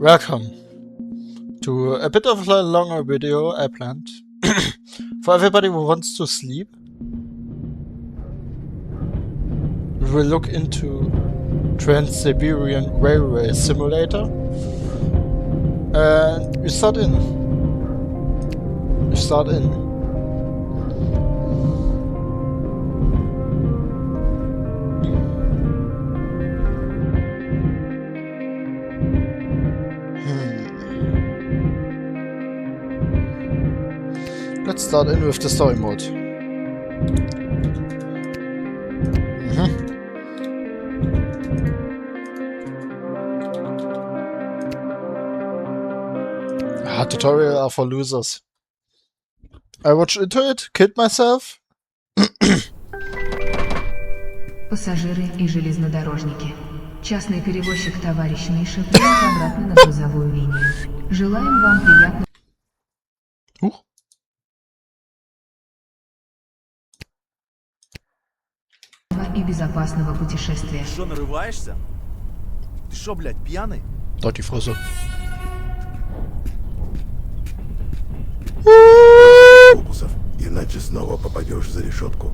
Welcome to a bit of a longer video I planned. For everybody who wants to sleep, we will look into Trans-Siberian Railway Simulator. And we start in. Let's start in with the story mode. Tutorial are for losers. I watched into it, killed myself. Пассажиры и железнодорожники. Частный перевозчик товарищ Миша прибыл обратно на грузовую линию. Желаем вам приятного и безопасного путешествия. Ты что, нарываешься? Ты что, блядь, пьяный? Dort die Fresse. Иначе снова попадешь за решетку.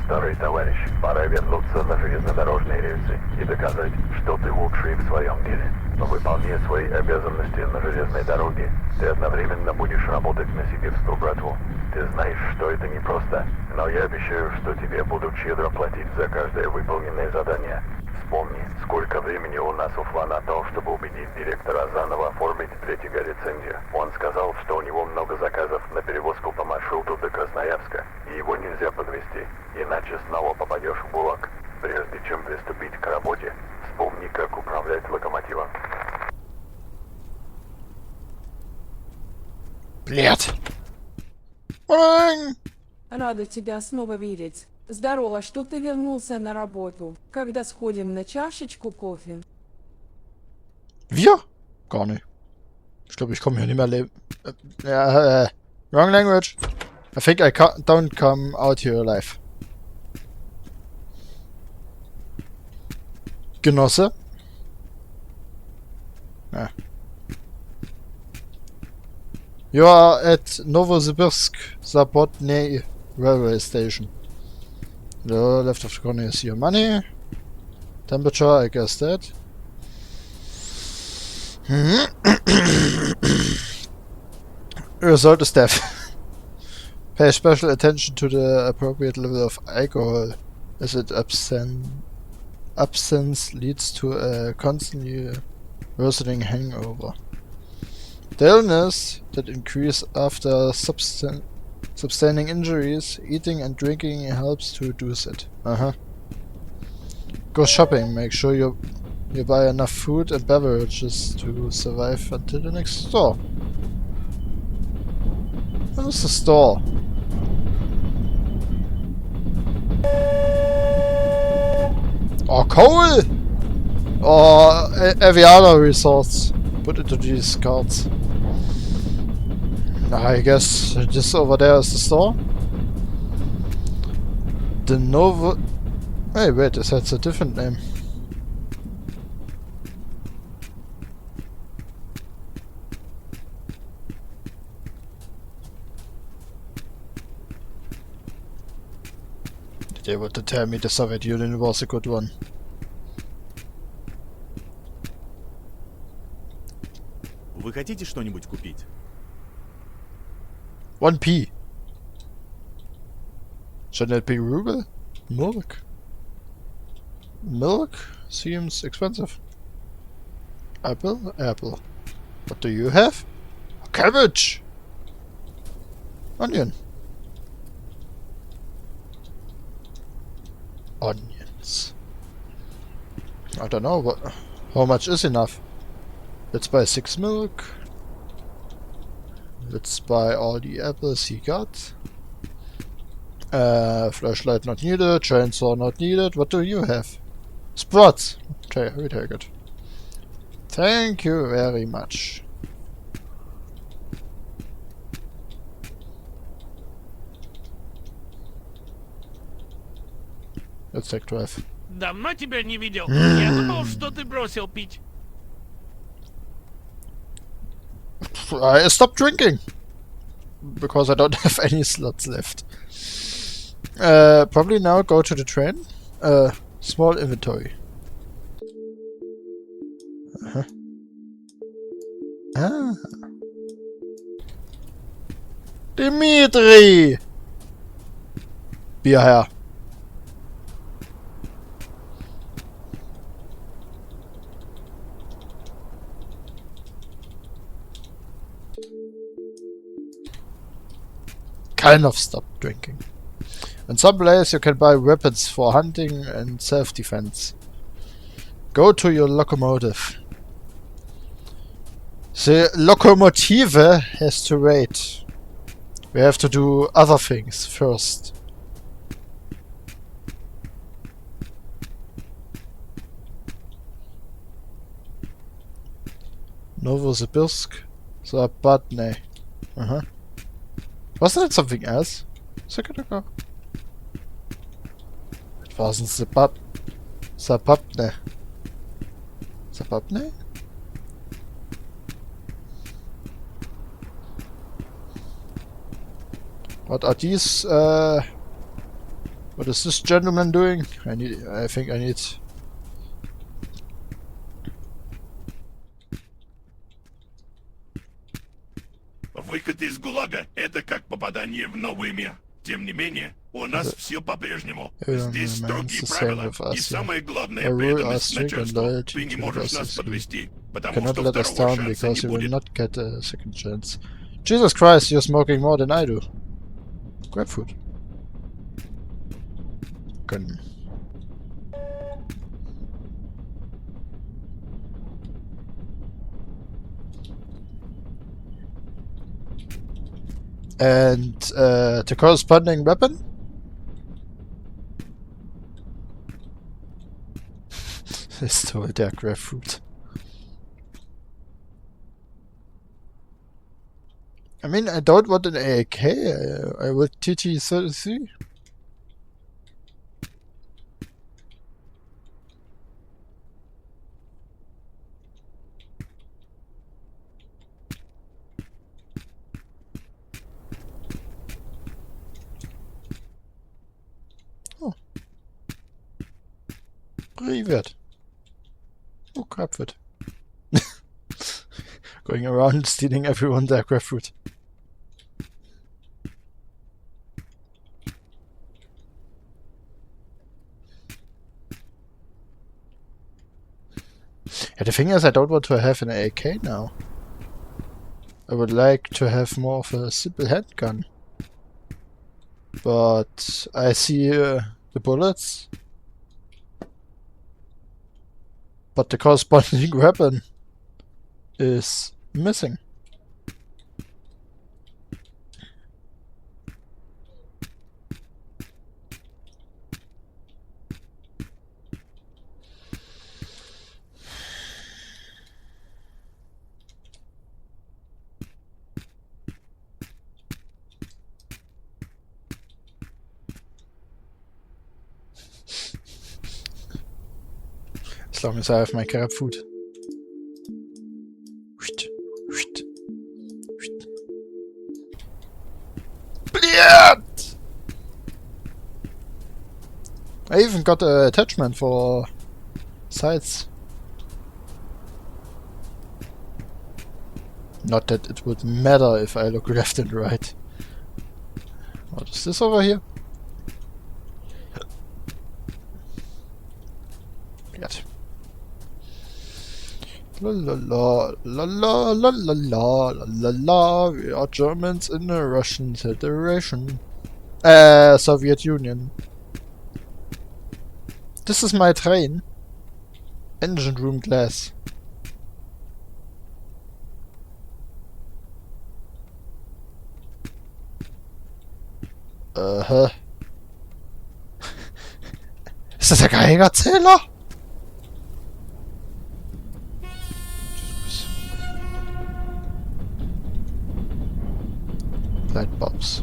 Старый товарищ, пора вернуться на железнодорожные рельсы и доказать, что ты лучший в своем деле. Но выполняя свои обязанности на железной дороге, ты одновременно будешь работать на сибирскую братву. Ты знаешь, что это непросто, но я обещаю, что тебе будут щедро платить за каждое выполненное задание. Вспомни, сколько времени у нас ушло на то, чтобы убедить директора заново оформить для тебя лицензию. Он сказал, что у него много заказов на перевозку по маршруту до Красноярска, и его нельзя подвести, иначе снова попадешь в ГУЛАГ. Прежде чем приступить к работе, вспомни, как управлять локомотивом. Блядь. Рада тебя снова видеть. Здорово, что ты вернулся на работу. Когда сходим на чашечку кофе? Wir? Gar nicht. Ich glaube, ich komme hier nicht mehr leben. Wrong language. I think I don't come out here alive. Genosse? Ja. You are at Novosibirsk Zabotney Railway Station. The left of the corner is your money. Temperature, I guess that. Result is death. Pay special attention to the appropriate level of alcohol, as its absence leads to a constantly worsening hangover. The illness that increase after sustaining injuries, eating and drinking helps to reduce it. Go shopping. Make sure you buy enough food and beverages to survive until the next store. What is the store? Oh, coal! Or every other resource. Put into these cards. I guess this over there is the store. The Novo... Hey, wait, this has a different name. They want to tell me the Soviet Union was a good one. Вы хотите что-нибудь купить? 1p. Shouldn't it be ruble? Milk? Milk seems expensive. Apple? Apple. What do you have? Cabbage! Onion. Onions. I don't know what. How much is enough? Let's buy 6 milk. Let's buy all the apples he got. Flashlight not needed. Chainsaw not needed. What do you have? Sprouts. Okay, we take it. Thank you very much. Let's take 12. Давно тебя не видел. Я думал, что ты бросил пить. I stopped drinking because I don't have any slots left. Probably now go to the train. Small inventory. Ah. Dimitri! Bierherr. Kind of stop drinking. In some places you can buy weapons for hunting and self-defense. Go to your locomotive. The locomotive has to wait. We have to do other things first. Novosibirsk. Zabatne. Wasn't it something else a second ago? It wasn't Zabapne. Zabapne? What are these, what is this gentleman doing? I think I need... Выход из ГУЛАГа — это как попадание в новый мир. Тем не менее, у нас все по-прежнему. Здесь строгие правила, и самое главное — преданность начальству. Ты не можешь нас подвести, потому что второго шанса не you will будет. not get a second chance. Jesus Christ, you're smoking more than I do. Grapefruit. Gönnen. And the corresponding weapon? Stole der grapefruit. I mean, I don't want an AK. I would TT-33. Oh. Привет. Oh, crapfoot. Going around stealing everyone their grapefruit. Yeah, the thing is, I don't want to have an AK now. I would like to have more of a simple handgun. But I see the bullets. But the corresponding weapon is missing. As long as I have my carrot food. Brilliant! I even got an attachment for sights. Not that it would matter if I look left and right. What is this over here? Brilliant. La la la la la la la la la la. We are Germans in the Russian Federation. Soviet Union. This is my train. Engine room glass. Ist das der Geigerzähler? Light bulbs.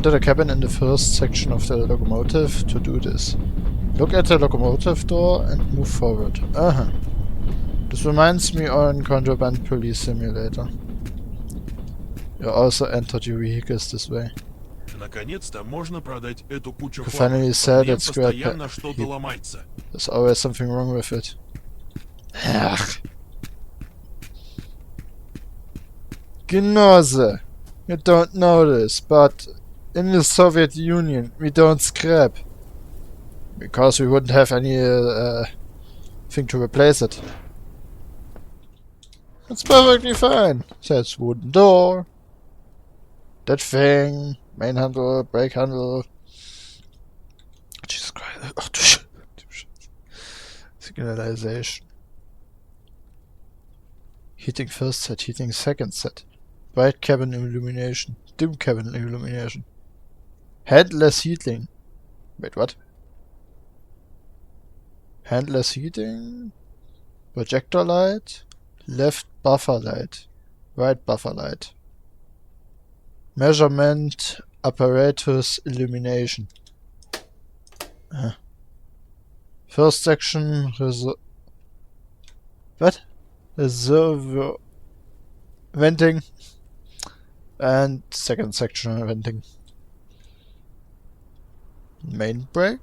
Enter the cabin in the first section of the locomotive to do this. Look at the locomotive door and move forward. This reminds me on Contraband Police Simulator. You also entered your vehicles this way. Наконец-то можно продать эту кучу You хлама. finally В said нем it's scrap постоянно что-то ломается. There's always something wrong with it. Ach. Genosse, you don't know this, but in the Soviet Union we don't scrap. Because we wouldn't have any thing to replace it. It's perfectly fine. That's wooden door. That thing. Main handle, brake handle. Jesus Christ. Oh, signalization. Heating first set, heating second set. Bright cabin illumination. Dim cabin illumination. Handless heating. Wait, what? Handless heating. Projector light. Left buffer light. Right buffer light. Measurement apparatus illumination. First section what? Reservoir venting. And second section venting. Main brake.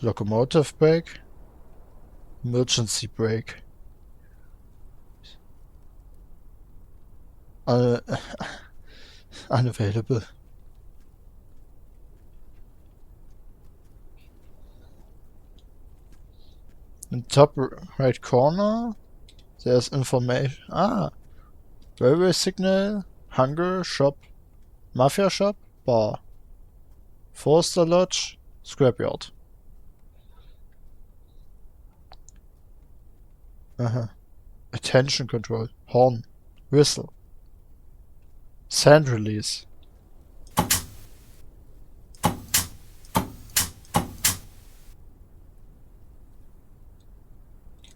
Locomotive brake. Emergency brake. Unavailable. In top right corner, there's information. Railway signal, hunger shop, mafia shop, bar, Forster lodge, scrapyard. Attention control, horn, whistle. Sand release.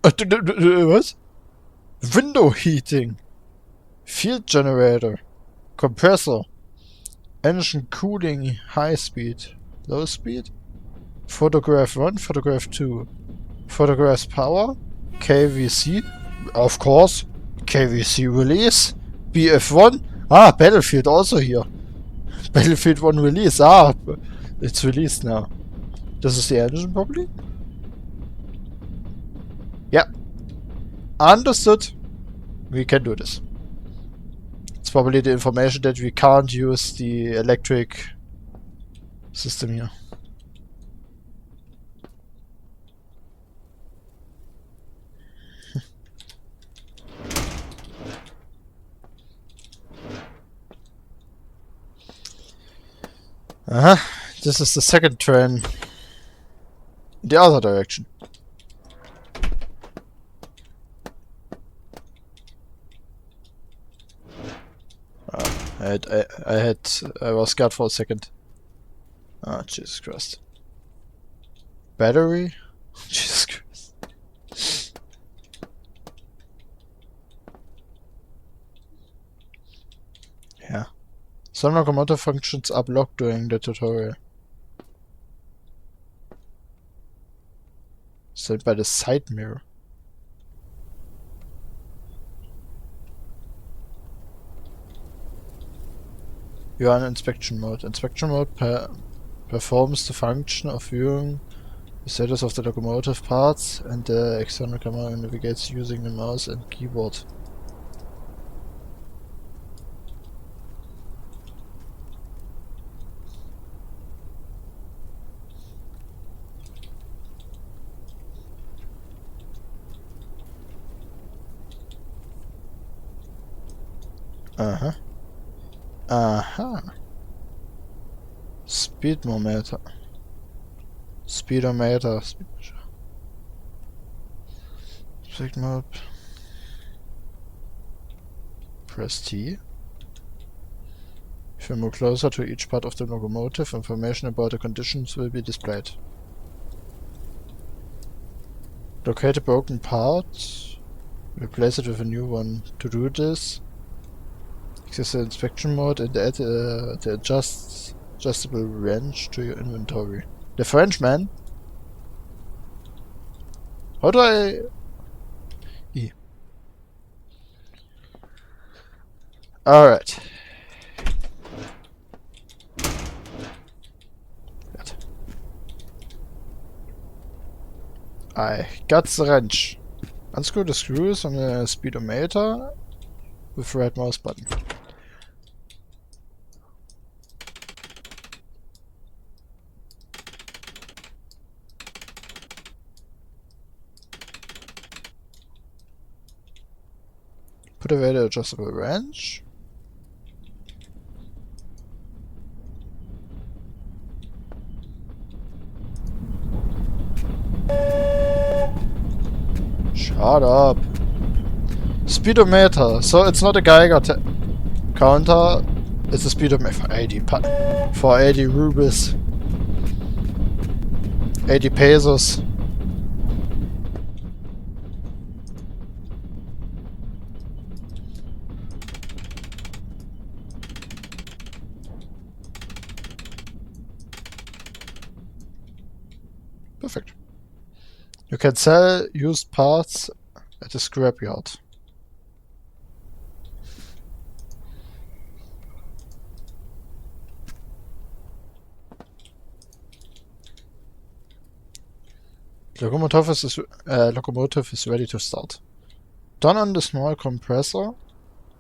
What? Window heating. Field generator. Compressor. Engine cooling high speed. Low speed. Photograph 1, photograph 2. Photographs power. KVC. Of course. KVC release. BF1. Battlefield also here. Battlefield 1 release. It's released now. This is the engine probably? Yeah. Understood. We can do this. It's probably the information that we can't use the electric system here. This is the second train in the other direction. I was scared for a second. Jesus Christ. Battery? Jesus Christ. Yeah. Some locomotive functions are blocked during the tutorial. Set by the side mirror. You are in inspection mode. Inspection mode performs the function of viewing the status of the locomotive parts, and the external camera navigates using the mouse and keyboard. Speedometer. Speedometer. Select mode. Press T. If you move closer to each part of the locomotive, information about the conditions will be displayed. Locate a broken part. Replace it with a new one. To do this, Access the inspection mode and add the adjustable wrench to your inventory. The Frenchman? How do I... E. Alright. I got the wrench. Unscrew the screws on the speedometer with right mouse button. Put away the adjustable wrench. Shut up. Speedometer. So it's not a Geiger counter. It's a speedometer for 80 rubles. 80 pesos. Perfect. You can sell used parts at the scrapyard. Locomotive is ready to start. Turn on the small compressor.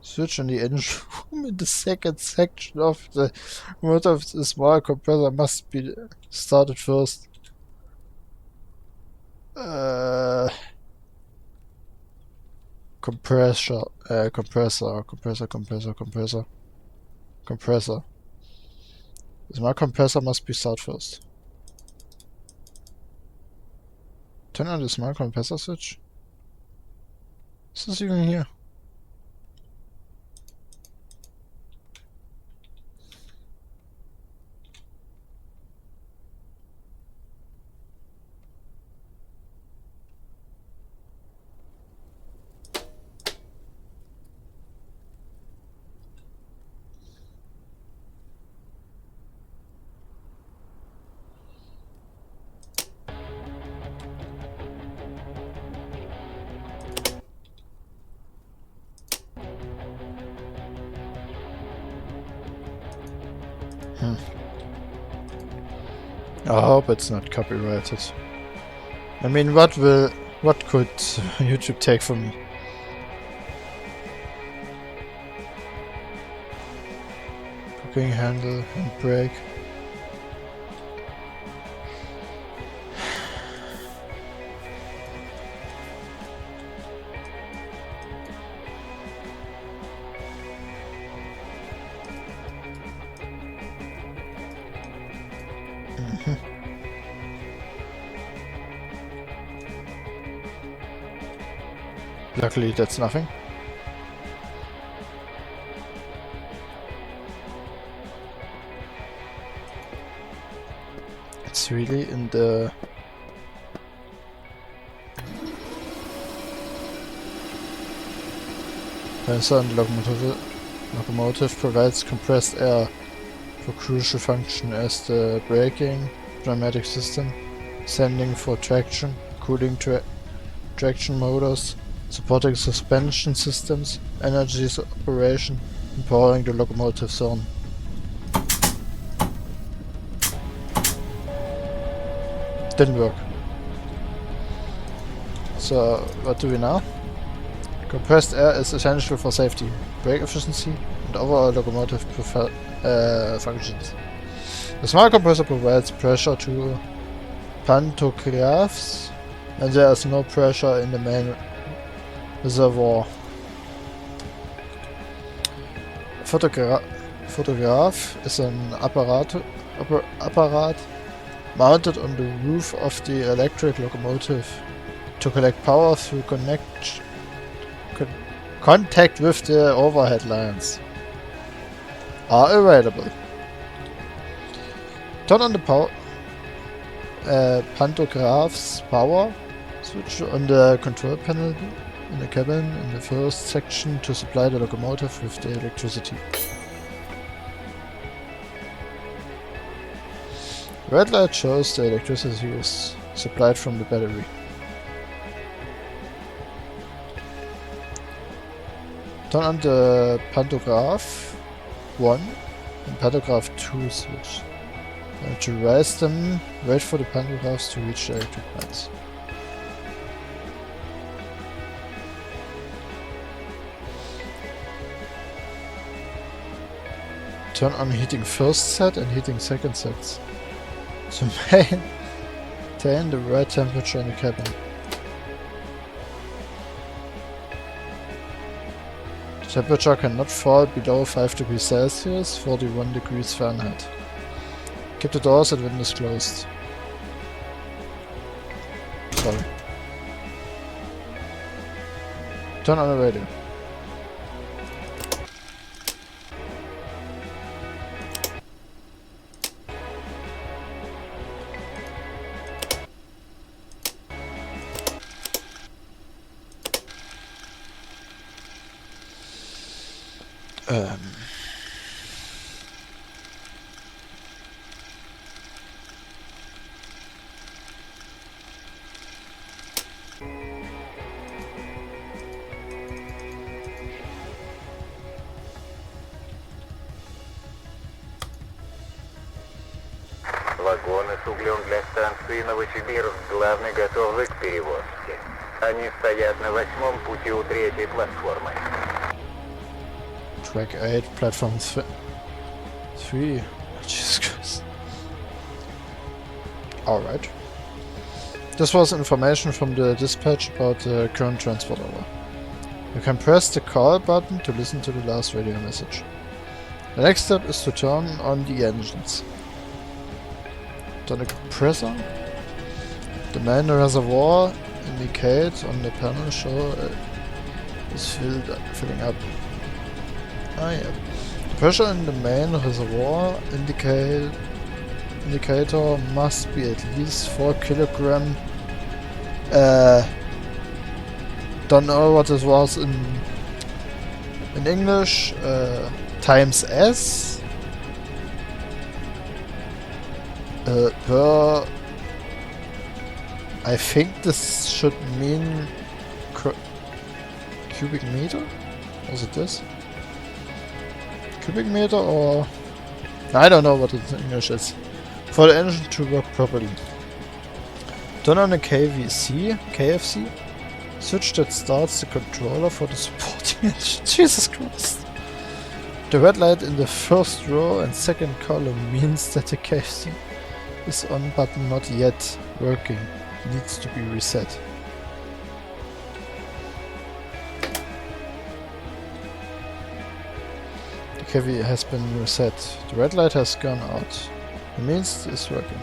Switch on the engine room in the second section of the motor. The small compressor must be started first. Compressor. The small compressor must be started first. Turn on the small compressor switch. What's this even here? I hope it's not copyrighted. I mean, what could YouTube take from me? Booking handle, handbrake. Luckily, that's nothing. It's really in the... Sensor and locomotive provides compressed air for crucial function as the braking, pneumatic system, sending for traction, cooling traction motors, supporting suspension systems, energy operation, and powering the locomotive zone. Didn't work. So, what do we now? Compressed air is essential for safety, brake efficiency, and overall locomotive functions. The small compressor provides pressure to pantographs, and there is no pressure in the main reservoir. Photograph is an apparat mounted on the roof of the electric locomotive to collect power through contact with the overhead lines. Are available. Turn on the pantograph's power switch on the control panel in the cabin in the first section to supply the locomotive with the electricity. Red light shows the electricity is supplied from the battery. Turn on the pantograph 1 and pantograph 2 switch. To raise them, wait for the pantographs to reach the electric lines. Turn on heating first set and heating second sets to maintain the right temperature in the cabin. The temperature cannot fall below 5 degrees Celsius, 41 degrees Fahrenheit. Keep the doors and windows closed. Sorry. Turn on the radio. Вагоны с углем для станции Новосибирск главный готовы к перевозке. Они стоят на 8-м пути у 3-й платформы. Track 8, platform 3. Jesus Christ. Alright. This was information from the dispatch about the current transport hour. You can press the call button to listen to the last radio message. The next step is to turn on the engines. Turn the compressor. The main reservoir indicate on the panel show is filling up. Ah yeah. The pressure in the main reservoir indicator must be at least 4 kilogram. Don't know what this was in English. Times S per. I think this should mean cubic meter. Was it this? Cubic meter or I don't know what it in English is. For the engine to work properly. Turn on the KFC switch that starts the controller for the supporting engine. Jesus Christ. The red light in the first row and second column means that the KFC is on button not yet working. Needs to be reset. The KV has been reset. The red light has gone out. It means it's working.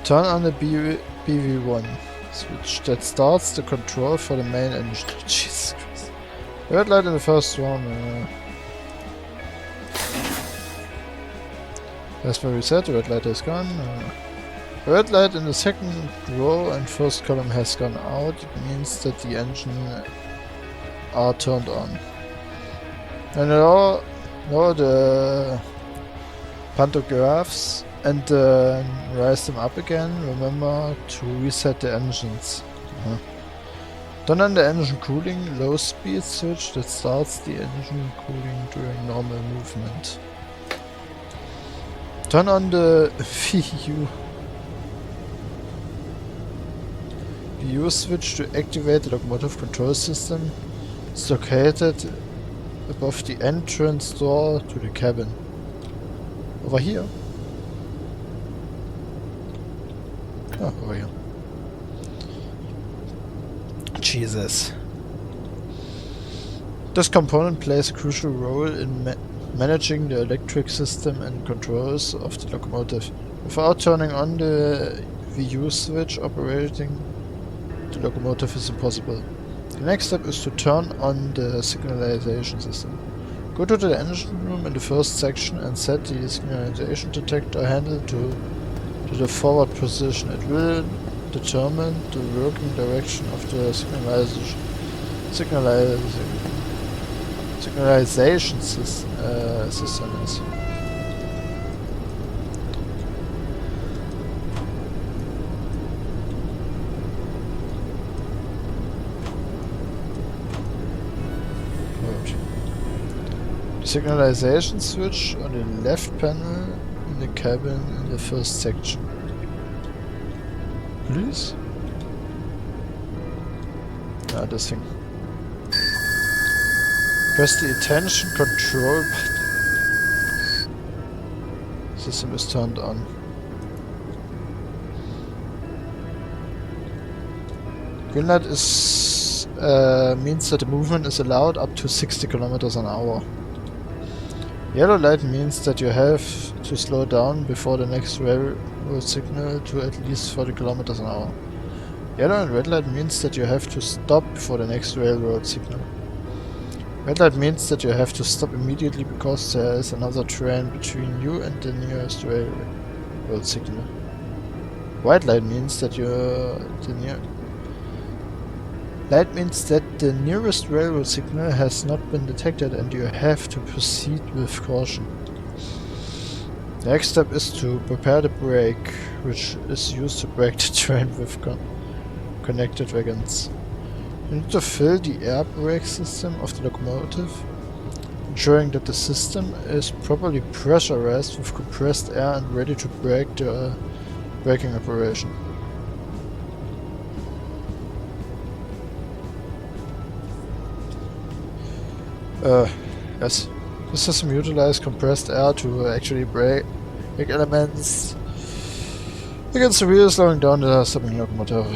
Turn on the BV1 switch that starts the control for the main engine. Jesus Christ. The red light in the first one has been reset. The red light is gone. The red light in the second row and first column has gone out. It means that the engine are turned on. And now the pantographs and rise them up again. Remember to reset the engines. Turn on the engine cooling low speed switch that starts the engine cooling during normal movement. Turn on the VU switch to activate the locomotive control system. It's located above the entrance door to the cabin. Over here. Oh, over here. Jesus. This component plays a crucial role in managing the electric system and controls of the locomotive. Without turning on the VU switch, operating the locomotive is impossible. The next step is to turn on the signalization system. Go to the engine room in the first section and set the signalization detector handle to the forward position. It will determine the working direction of the signalization system is. The signalization switch on the left panel in the cabin in the first section. Please? Ah, this thing. Press the attention control button. System is turned on. Green light is means that the movement is allowed up to 60 kilometers an hour. Yellow light means that you have to slow down before the next railroad signal to at least 40 kilometers an hour. Yellow and red light means that you have to stop before the next railroad signal. Red light means that you have to stop immediately because there is another train between you and the nearest railroad signal. White light means that the nearest railroad signal has not been detected and you have to proceed with caution. The next step is to prepare the brake, which is used to brake the train with connected wagons. You need to fill the air brake system of the locomotive, ensuring that the system is properly pressurized with compressed air and ready to brake the braking operation. Yes. The system utilizes compressed air to actually brake elements against the wheel, slowing down the stopping locomotive.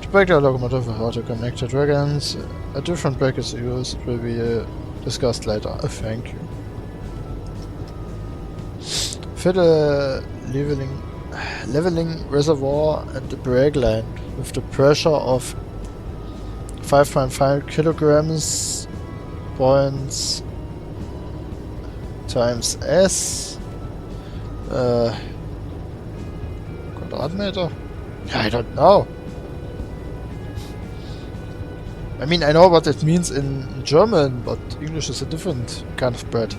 To brake the locomotive with auto-connected wagons, a different brake is used. It will be discussed later. Thank you. Fill the leveling reservoir and the brake line with the pressure of 5.5 kilograms points times S Quadratmeter? I don't know. I mean, I know what it means in German, but English is a different kind of bread.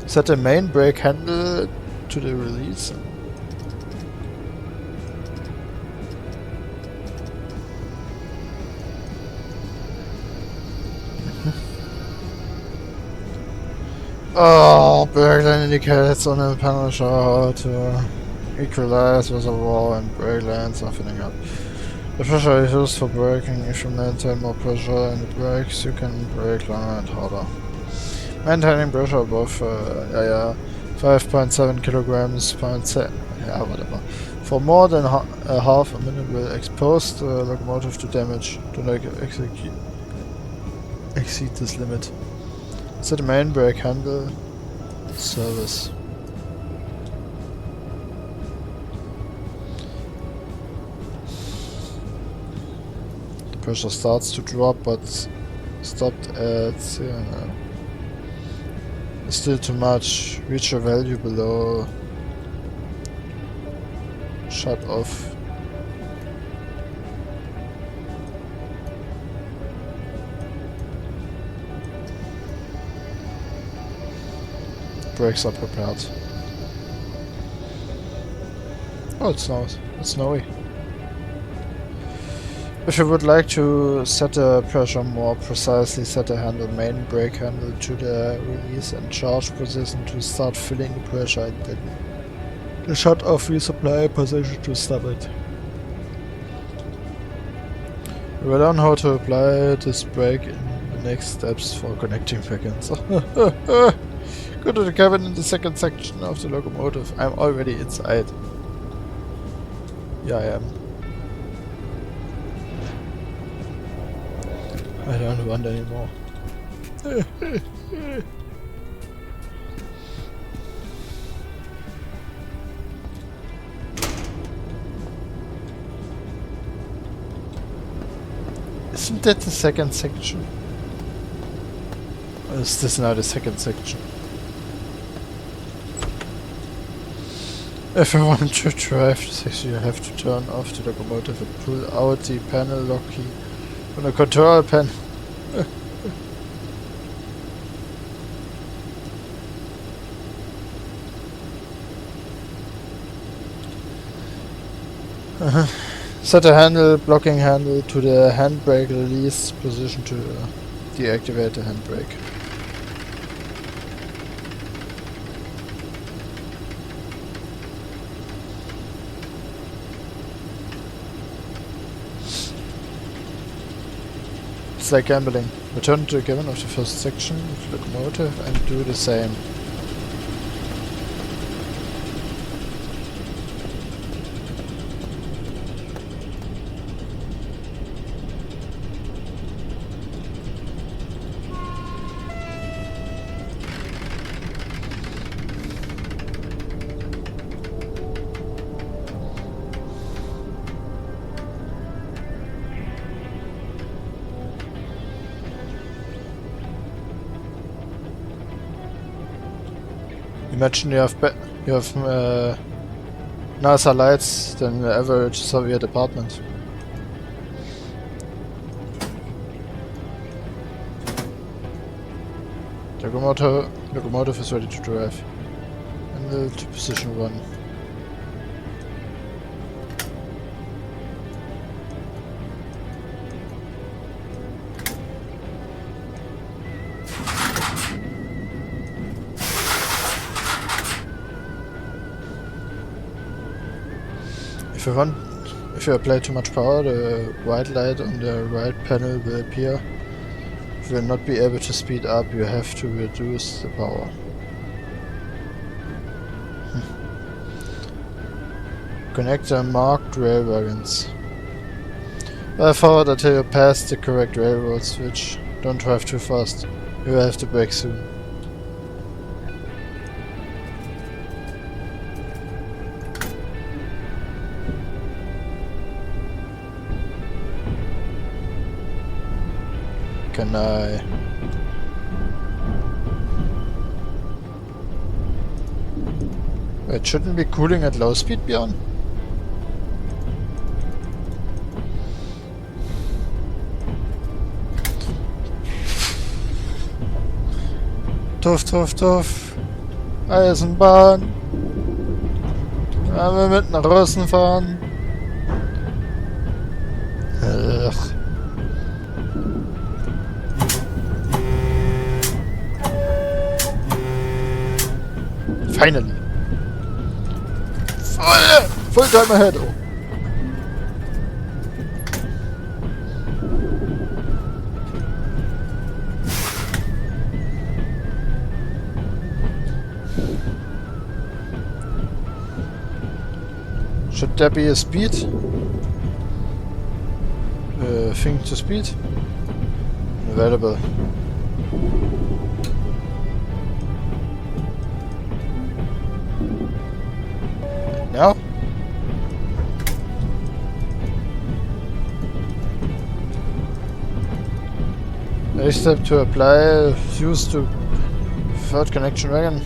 Set the main brake handle to the release. Oh, brake line indicates on the panel show how to equalize reservoir and brake lines are filling up. The pressure is used for braking. If you maintain more pressure in the brakes, you can brake longer and harder. Maintaining pressure above 5.7 kilograms, whatever. For more than half a minute will expose the locomotive to damage. Do not exceed this limit. Set the main brake handle service. The pressure starts to drop, but stopped at still too much. Reach a value below. Shut off. Brakes are prepared. Oh, it snows. It's snowy. If you would like to set the pressure more precisely, set the main brake handle to the release and charge position to start filling the pressure, and then the shut off resupply position to stop it. We will learn how to apply this brake in the next steps for connecting wagons. Go to the cabin in the second section of the locomotive. I'm already inside. Yeah, I am. I don't want anymore. Isn't that the second section? Or is this now the second section? If you want to drive this, you have to turn off the locomotive and pull out the panel lock key from the control panel. Set the blocking handle to the handbrake release position to deactivate the handbrake. It's like gambling. Return to the cabin of the first section of the locomotive and do the same. Imagine you have nicer lights than the average Soviet apartment. The locomotive is ready to drive. Handle to position 1. If you apply too much power, the white light on the right panel will appear. If you will not be able to speed up, you have to reduce the power. Connect the marked rail wagons. Drive forward until you pass the correct railroad switch. Don't drive too fast. You will have to brake soon. Can I... It shouldn't be cooling at low speed, Bjorn? Tuff, tuff, tuff. Eisenbahn. Wollen wir mit nach Russen fahren? Ugh. Finally! Full time ahead! Oh. Should there be a speed? Thing to speed? Available. Now? Next step to apply fuse to third connection wagon.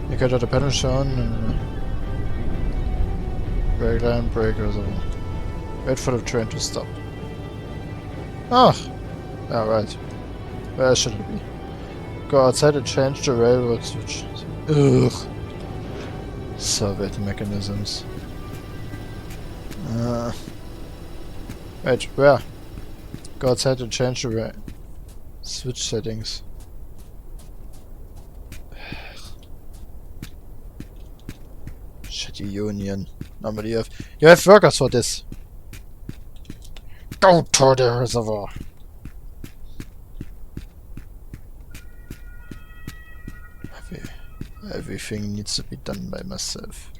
Indicator the panel shown. Brake line, breakers. Wait for the train to stop. Ah! Alright. Where should it be? Go outside and change the railroad switch. Ugh. Soviet mechanisms. Wait, where? Go outside and change the switch settings. Shitty union. Normally you have workers for this. Go to the reservoir. Everything needs to be done by myself.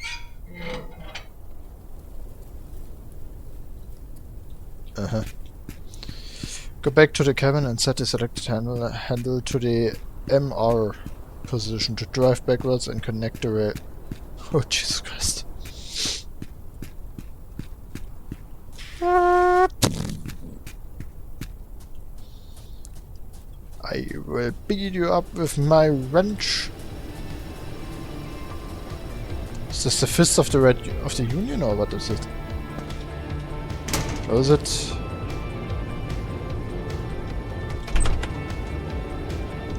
Go back to the cabin and set the selected handle to the MR position to drive backwards and connect the rail. Oh, Jesus Christ. I will beat you up with my wrench. Is this the fist of the Union, or what is it? Or is it?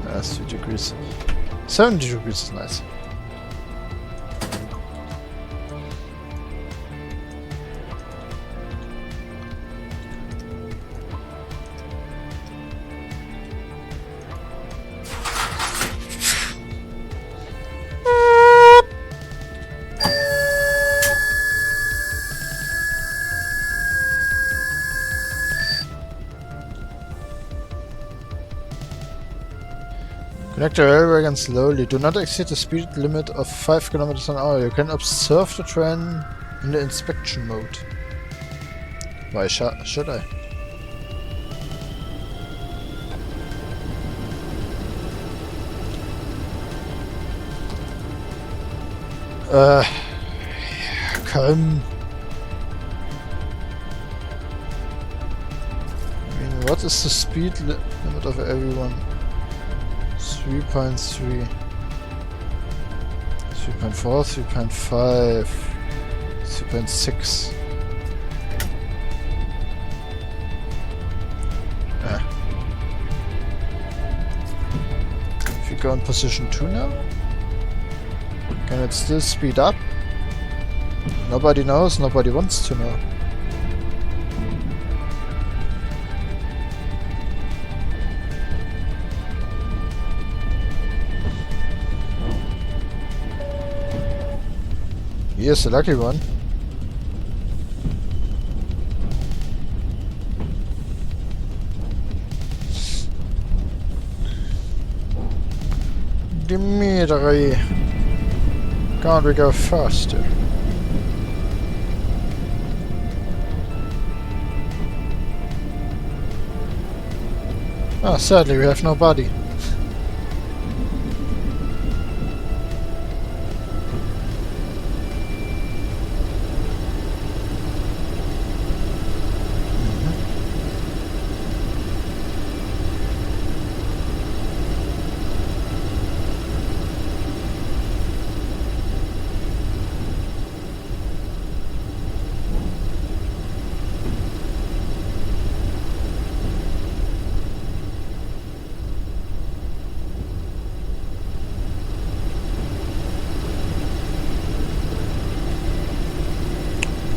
That's 2 degrees. 70 degrees is nice. Connect the railway again slowly. Do not exceed the speed limit of 5 km an hour. You can observe the train in the inspection mode. Why should I? Come. I mean, what is the speed limit of everyone? 3.3, 3.4, 3.5, 3.6. If you go in position 2 now, can it still speed up? Nobody knows, nobody wants to know. Here's the lucky one. Dimitri, can't we go faster? Ah, sadly we have no body.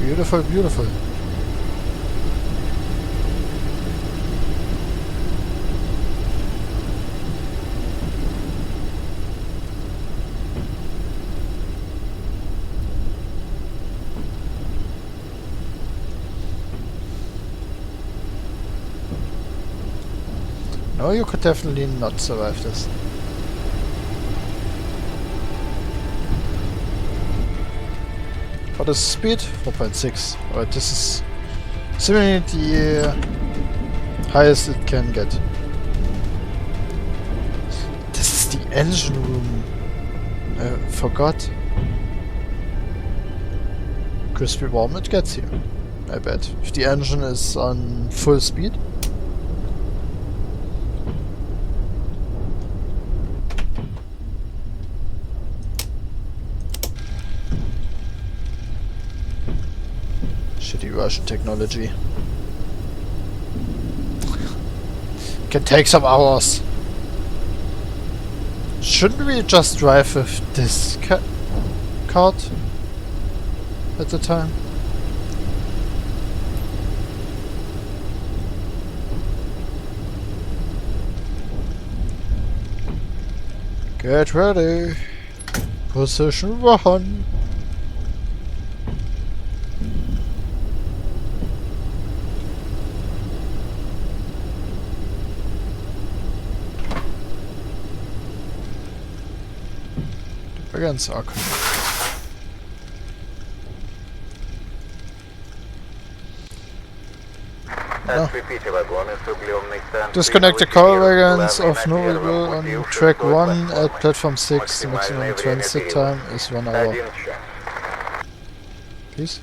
Beautiful, beautiful. No, you could definitely not survive this. What is speed? 4.6. Alright, this is similarly the highest it can get. This is the engine room. I forgot. Crispy warm it gets here, I bet. If the engine is on full speed. Shitty Russian technology. Can take some hours. Shouldn't we just drive with this cart at the time? Get ready. Position 1. Against Arkham. No. Disconnect the car wagons of Nobleville on track 1 at platform 6. The maximum transit time is 1 hour. Please.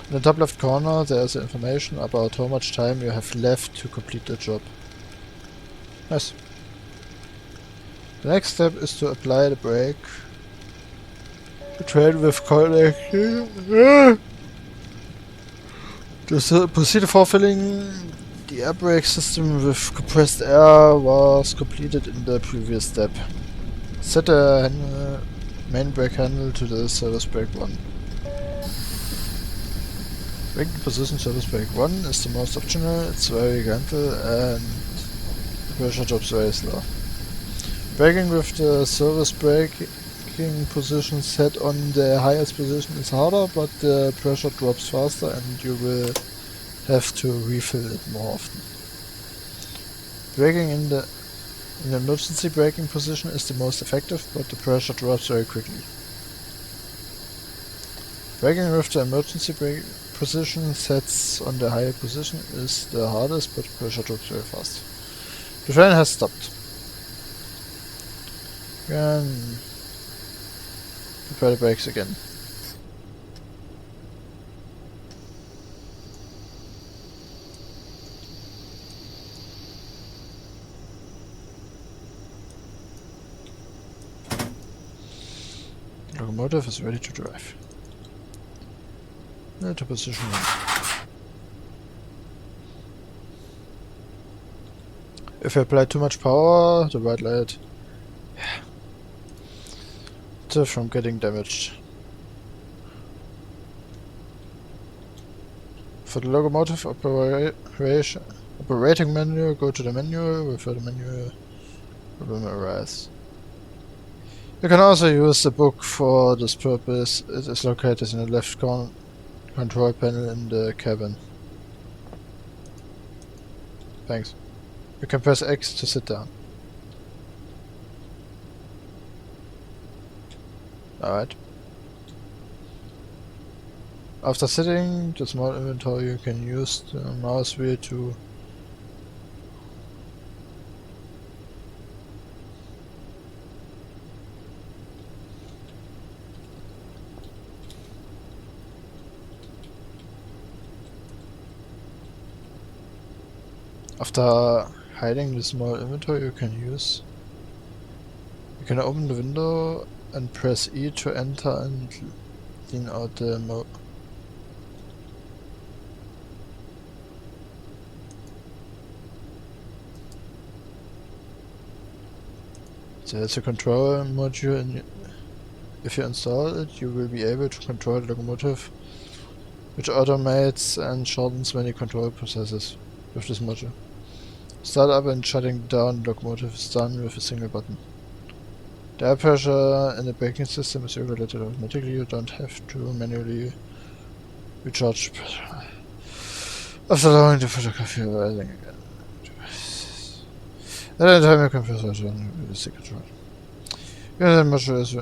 In the top left corner there is information about how much time you have left to complete the job. Nice. The next step is to apply the brake. Train with connecting. To proceed for filling the air brake system with compressed air was completed in the previous step. Set the main brake handle to the service brake 1. Braking position service brake 1 is the most optional, it's very gentle and the pressure drops very slow. Braking with the service braking position set on the highest position is harder, but the pressure drops faster and you will have to refill it more often. Braking in the emergency braking position is the most effective, but the pressure drops very quickly. Braking with the emergency brake position sets on the higher position is the hardest, but pressure drops very fast. The train has stopped. Again, prepare the brakes again. The locomotive is ready to drive. To position 1. If I apply too much power, the white light from getting damaged. For the locomotive operating menu, go to the menu, refer to menu, problem arise. You can also use the book for this purpose. It is located in the left control panel in the cabin. Thanks. You can press X to sit down. Alright. After sitting, the small inventory, you can use the mouse wheel to After hiding the small inventory, you can open the window and press E to enter and clean out the There's a control module and if you install it, you will be able to control the locomotive, which automates and shortens many control processes with this module. Start up and shutting down the locomotive is done with a single button. The air pressure in the braking system is regulated automatically, you don't have to manually recharge pressure. After allowing the photography rising again. At any time you can press return with the stick control. The module is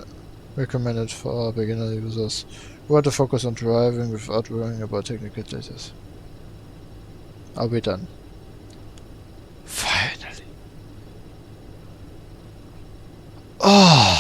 recommended for beginner users who want to focus on driving without worrying about technical details. I'll be done. Finally. Oh.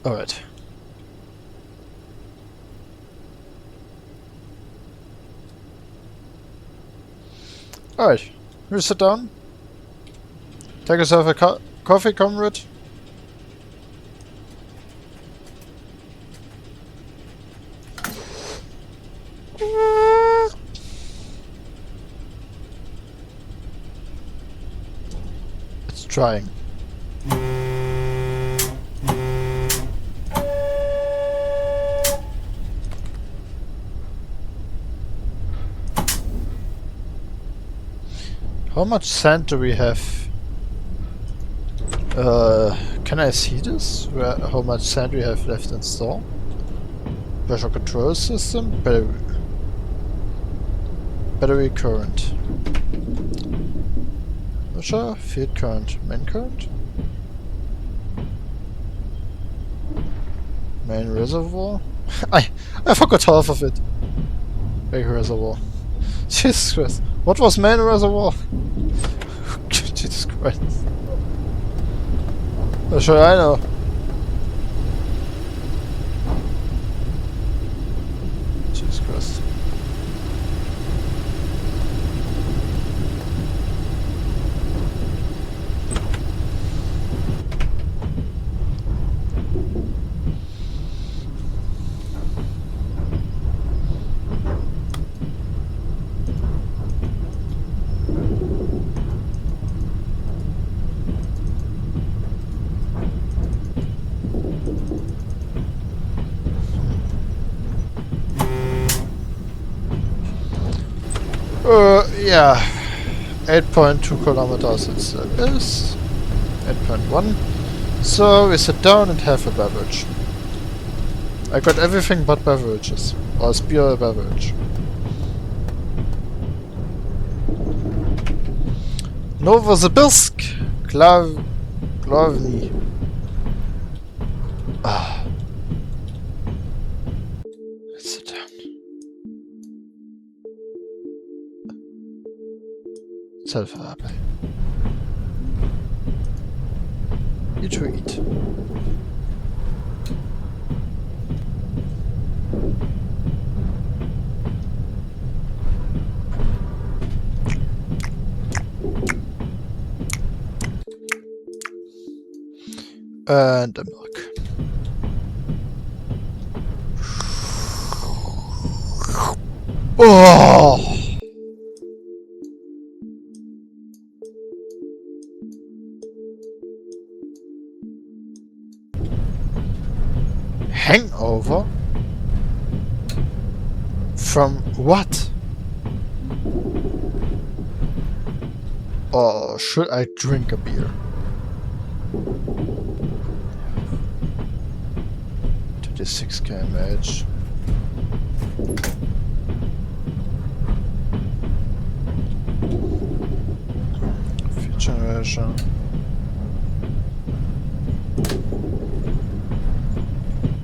Alright. Alright, you sit down. Take yourself a coffee, comrade. It's trying. How much sand do we have? Can I see this? How much sand we have left in store? Pressure control system, battery current. Pressure, field current, main current. Main reservoir? I forgot half of it. Big reservoir. Jesus Christ. What was main reservoir? Jesus Christ. What should I know? Jesus Christ. Yeah. 8.2 kilometers it still is. 8.1. So we sit down and have a beverage. I got everything but beverages. Or beer beverage. Novosibirsk. Glavny. Ah. Let's sit down. Self-Arbeit. Eat to eat. And a milk. Oh! Hangover? From what? Or should I drink a beer? 26 kmh. Fuel generation.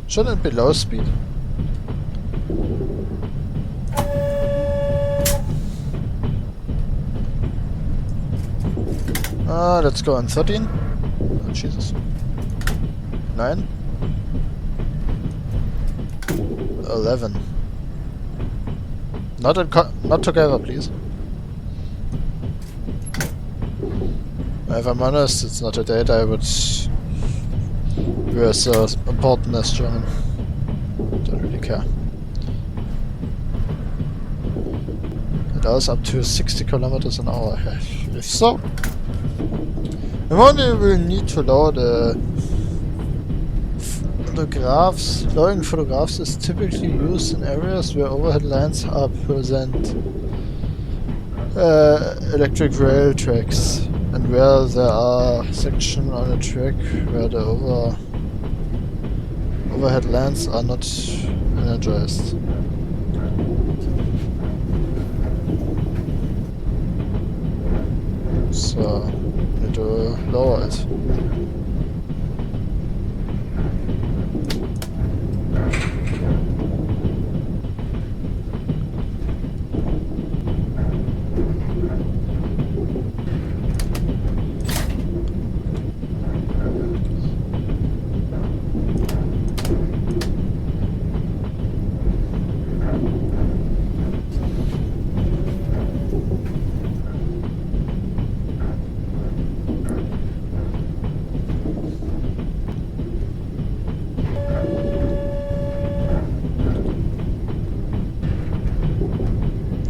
Shouldn't be low speed. Let's go on 13. Oh, Jesus. 9. 11. Not together, please. If I'm honest, it's not a date I would use so important as German. Don't really care. It goes up to 60 kilometers an hour. If so, we only will need to load photographs. Loading photographs is typically used in areas where overhead lines are present, electric rail tracks, and where there are sections on a track where the overhead lines are not energized. So, need to lower it.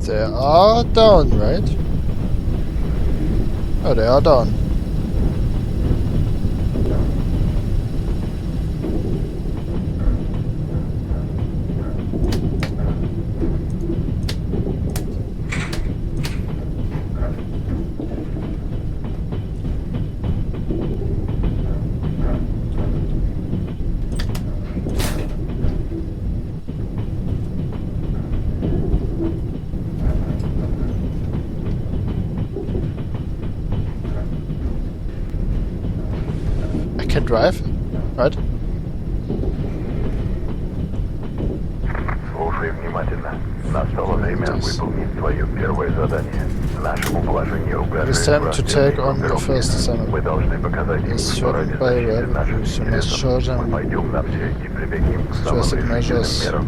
They are down, right? Oh, they are down. Can drive, right? Слушай внимательно. Настало время выполнить твое первое задание. Нашему положению It is угрожает time to take враждебные on your first группировки. Мы assignment. должны показать им, Is что ради threatened by защиты rival наших groups. You must show интересов мы them пойдем на все и прибегнем к самым drastic решительным measures. мерам.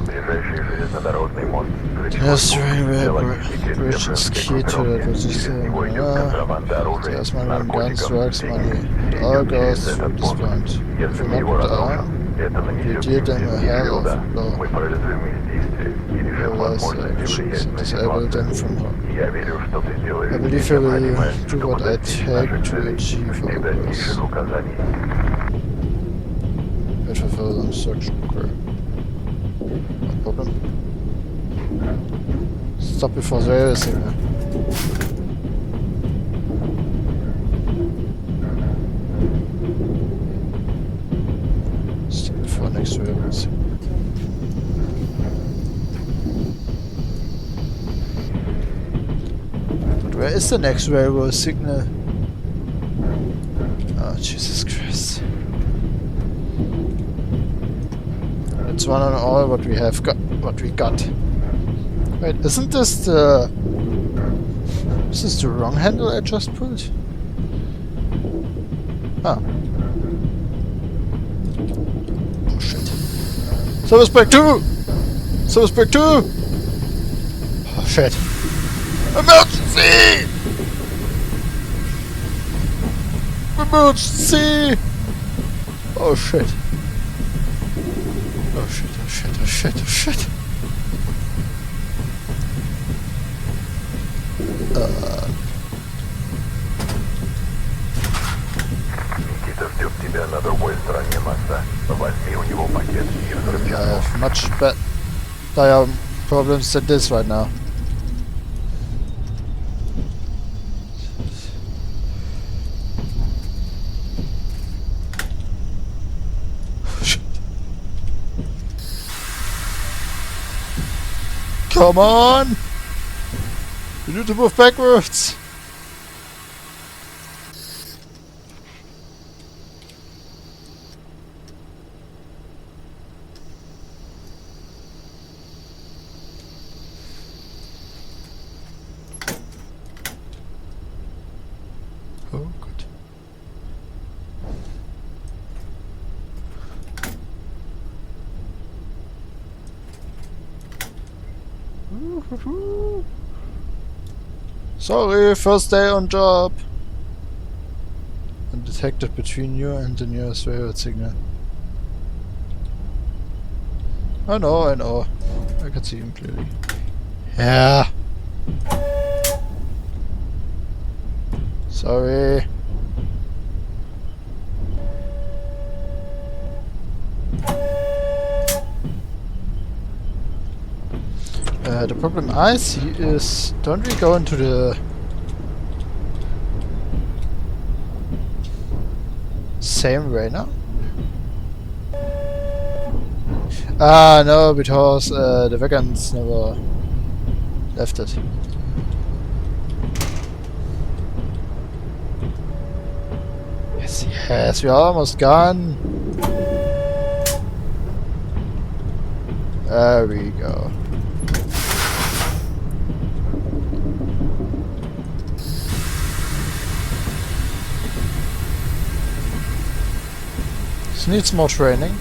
Ближайший железнодорожный мост, ключевой Trans-Siberian пункт для Railway логистики Bridge is Северской key to the группировки. Через него идет контрабанда оружия, there's money in guns, наркотиков, drugs, денег. money. It Все all идет через goes through этот this пост. point. If Если you мы not его put the разрушим, arm, это you нанесет deal им them a сильнейший hell of удар. a blow. Мы парализуем их действия и лишим Realize возможности actions влиять and на disable them ситуацию. from home. Я верю, что ты сделаешь I все believe I will необходимое, do чтобы what I достичь take наших to целей. achieve Жди our дальнейших goals. указаний. But fulfill the instruction. Okay. No problem. Stop before the railway signal. Stop before next railway signal. But where is the next railway signal? Oh, Jesus Christ. It's one and all what we have got. What we got. Wait, isn't this the... Is this the wrong handle I just pulled? Ah. Oh shit. Service break 2! Service break 2! Oh shit. Emergency! Emergency! Oh shit. Oh shit, oh shit, oh shit, oh shit. Никита ждет тебя на другой стороне моста. Возьми у него пакет и I взрывчатку. have much dire problems than this right now. Come on! You need to move backwards! Oh, good. Sorry, first day on job. I'm detected between you and the nearest railroad signal. I know, I know. I can see him clearly. Yeah. Sorry. The problem I see is, don't we go into the same way now? Ah, no, because the vegans never left it. Yes, yes, we are almost gone. There we go. This needs more training.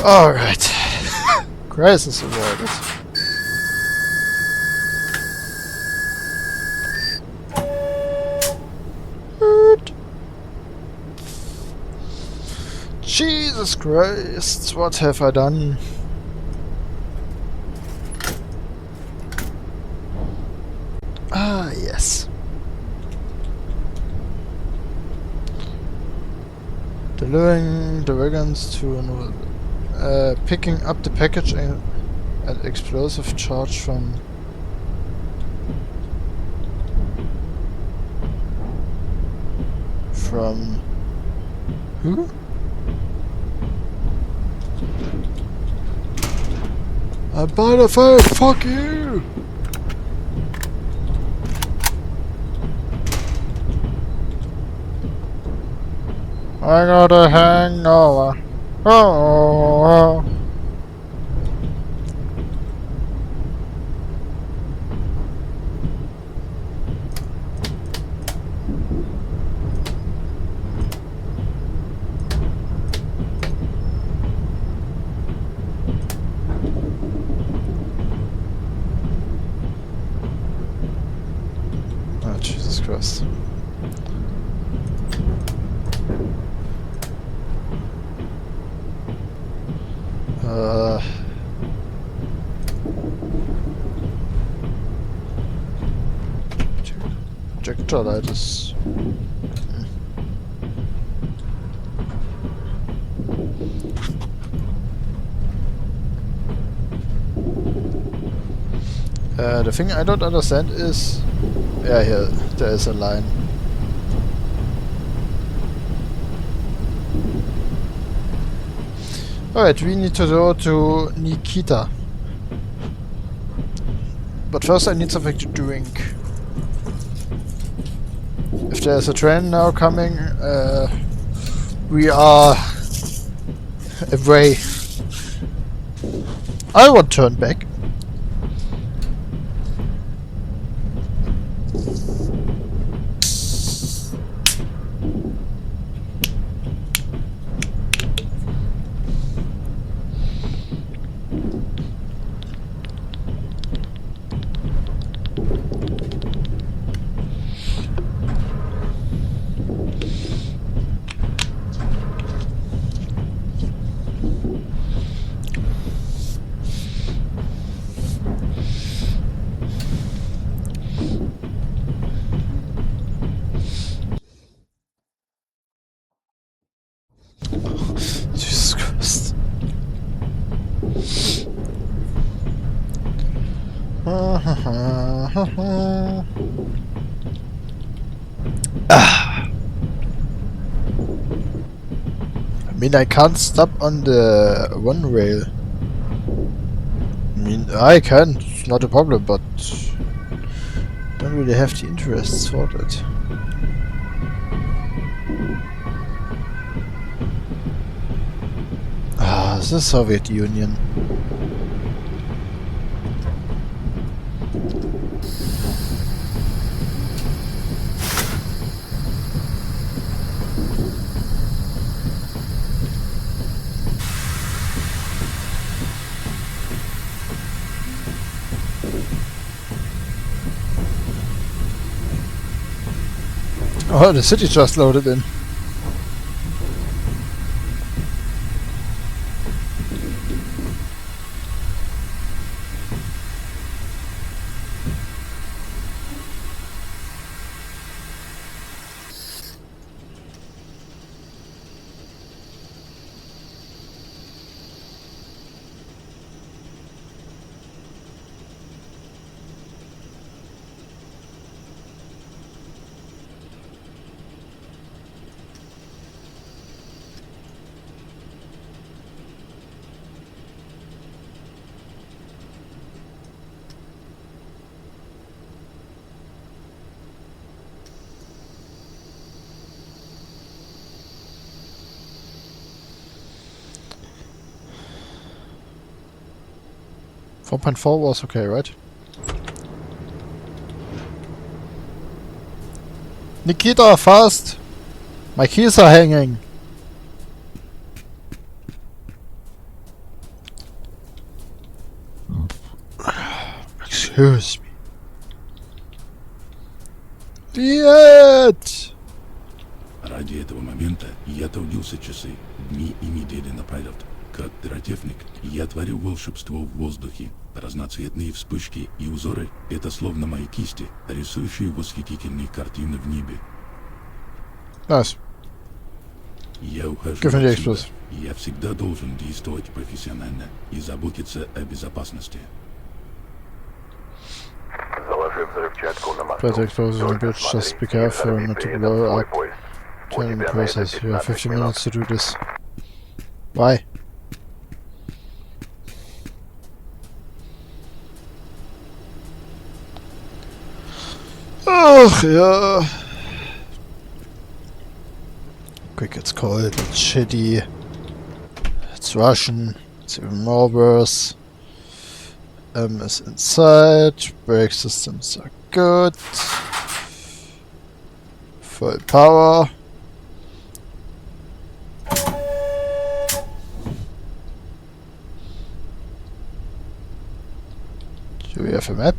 Alright. Crisis avoided. Jesus Christ, what have I done? Ah, yes. Delivering the wagons to picking up the package and explosive charge from who? I buy the fire, fuck you! I got a hangover. Oh. Oh, Jesus Christ. Projectilitis. The thing I don't understand is... Yeah, here, there is a line. Alright, we need to go to Nikita. But first I need something to drink. If there's a train now coming, we are away. I won't turn back. Jesus Christ. I mean, I can't stop on the one rail. I mean, I can, it's not a problem, but don't really have the interests for that. Ah, the Soviet Union. Oh, the city just loaded in. .4 was okay, right? Nikita, fast! My keys are hanging! Excuse me. Yet! Ради этого момента я трудился часы, дни и недели напролет. Как пиротехник, я творил волшебство в воздухе. Разноцветные вспышки и узоры — это словно мои кисти, рисующие восхитительные картины в небе. Nice. Я ухожу Give me the отсюда. extras. Я всегда должен действовать профессионально и заботиться о безопасности. Заложи взрывчатку на мосту. But the explosion on the Только bridge, just смотри, be не careful взорви not to при этом blow свой up поезд. У during the тебя на это process. You have 15 50 минут. minutes to do this. Why? Ach ja. Quick, it's cold, it's shitty, it's Russian, it's even more worse. M is inside, brake systems are good. Full power. Do we have a map?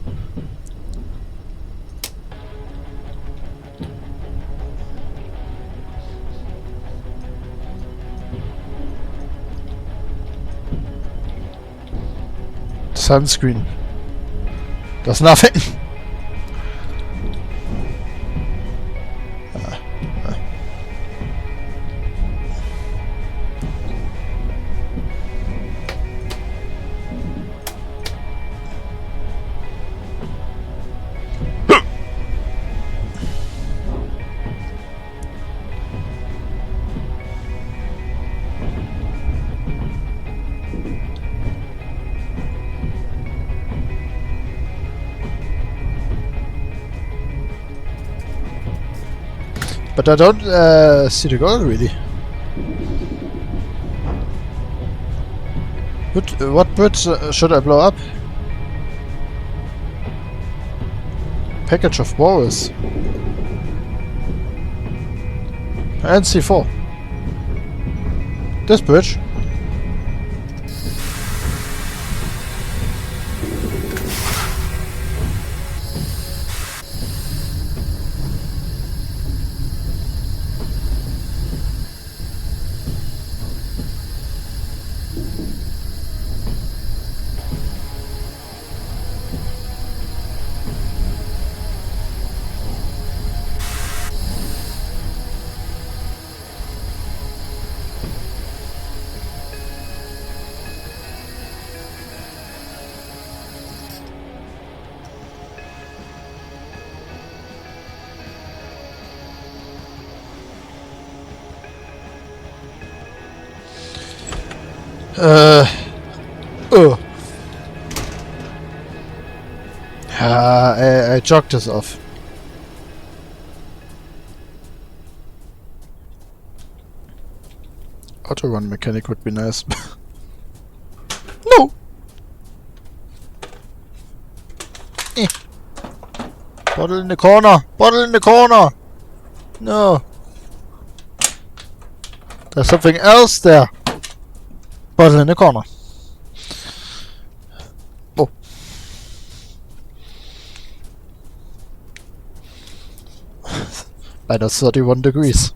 Sunscreen. Does nothing. But I don't see the goal really. What bridge should I blow up? Package of walls. And C4. This bridge. Oh. I jogged this off. Auto run mechanic would be nice. No! Eh. Bottle in the corner! Bottle in the corner! No! There's something else there! Bottle in the corner. Oh. Minus 31 degrees.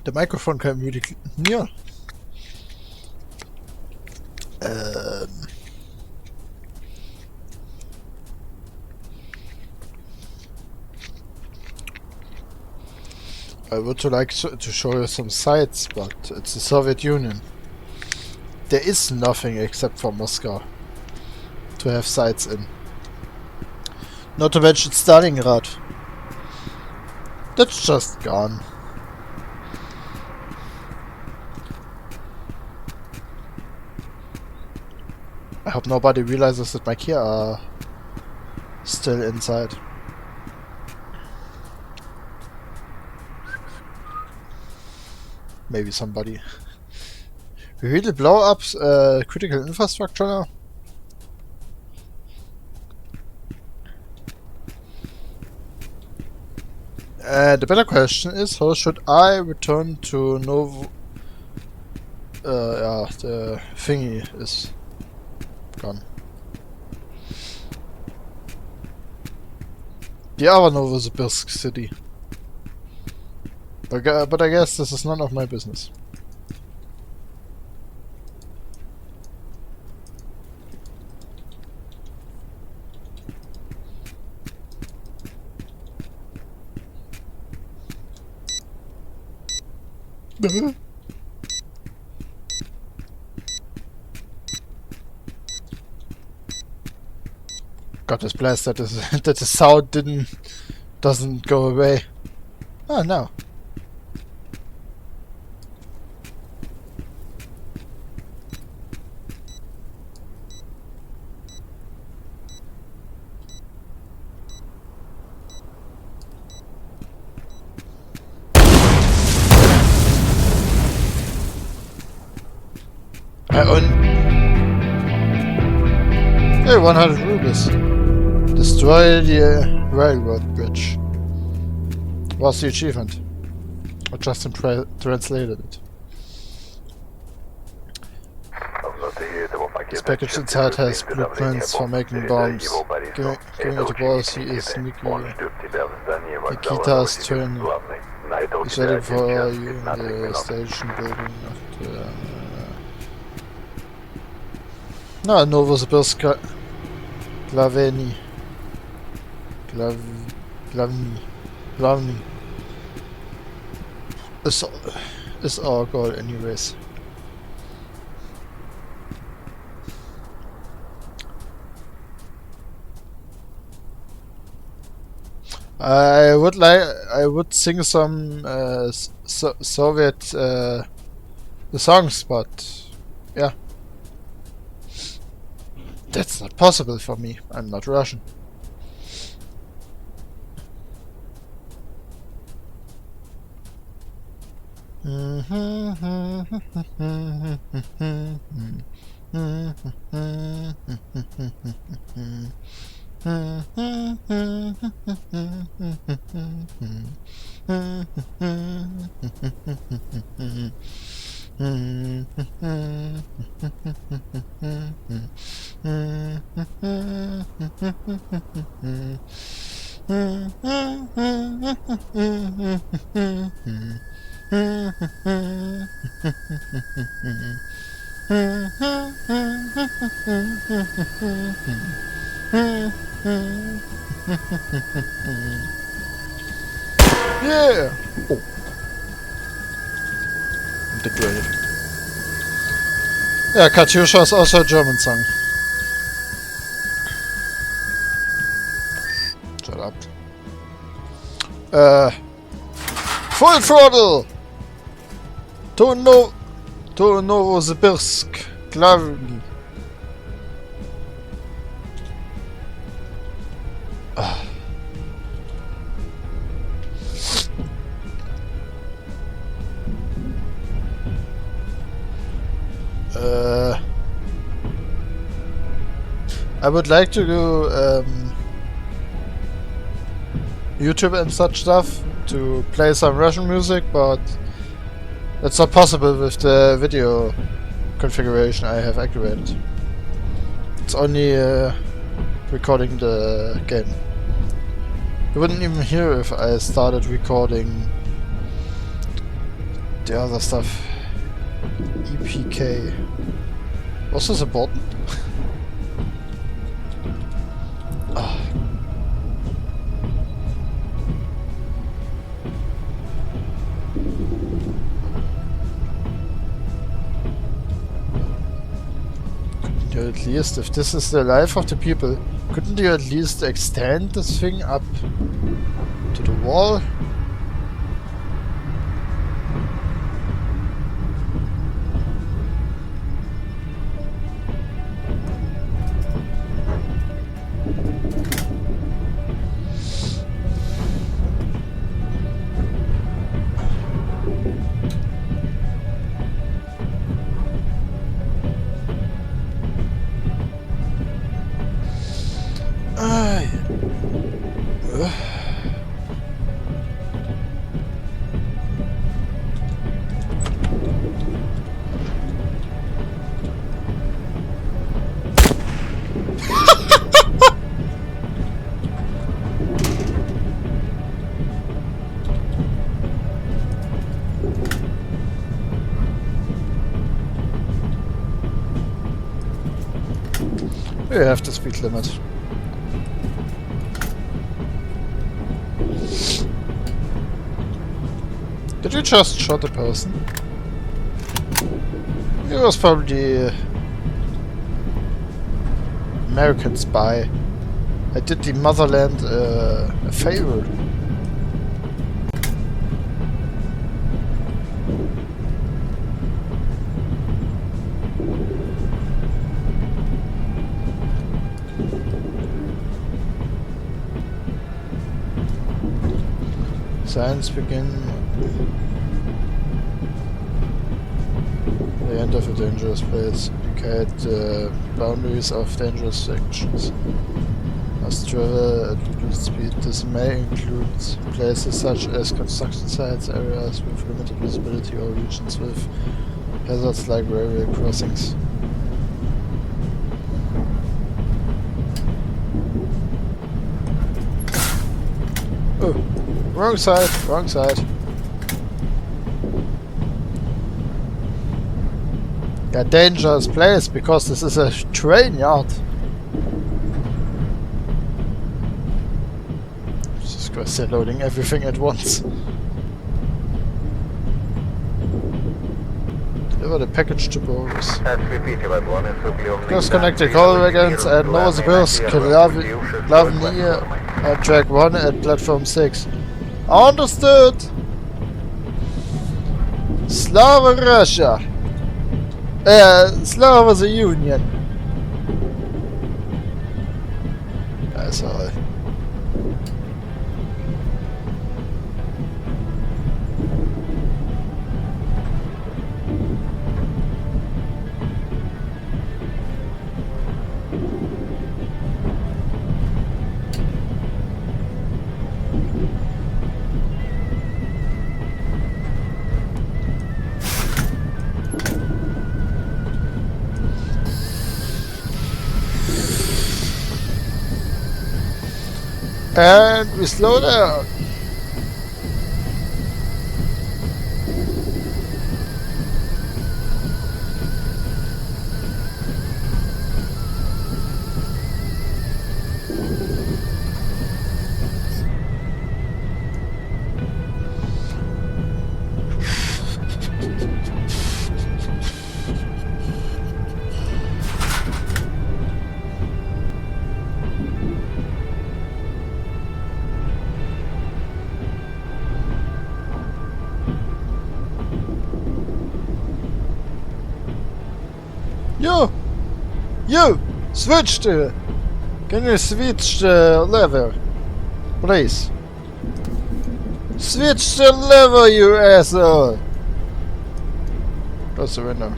The microphone came really near. I would like to show you some sites, but it's the Soviet Union. There is nothing except for Moscow to have sites in. Not to mention Stalingrad. That's just gone. I hope nobody realizes that my key are still inside. Maybe somebody. We really blow up critical infrastructure now? The better question is, how should I return to Novo... yeah, the thingy is gone. The other Novosibirsk city. But I guess this is none of my business. God is blessed that that the sound doesn't go away. Oh no. Hey, 100 rubles. Destroy the railroad bridge. What's the achievement? I just translated it. This package inside has blueprints for making bombs. Giving it to boss, he is Nikita's turn. He's waiting for you in the station building of the... No, Novosibirsk Glavny. Is our goal anyways. I would sing some Soviet songs, but yeah. That's not possible for me. I'm not Russian. Yeah! Oh. The grave. Yeah, Katyusha is also a German song. Shut up. Full throttle! To Novosibirsk Glavny. I would like to do YouTube and such stuff to play some Russian music, but that's not possible with the video configuration I have activated. It's only recording the game. You wouldn't even hear if I started recording the other stuff. EPK. Was this important? At least, if this is the life of the people, couldn't you at least extend this thing up to the wall? You have the speed limit. Did you just shot a person? It was probably American spy. I did the motherland a favor. Signs begin the end of a dangerous place. Indicate the boundaries of dangerous sections. Must travel at reduced speed. This may include places such as construction sites, areas with limited visibility, or regions with hazards like railway crossings. Oh, wrong side, wrong side. A dangerous place because this is a train yard. Jesus Christ, they're loading everything at once. Deliver the package to Boris. Just connect the call wagons at Novosibirsk, Glavny at track 1 at platform 6. Understood! Slava Russia! Slava the Union. Sorry. And we slow down. You! Switch the... Can you switch the lever? Please. Switch the lever, you asshole! Close the window.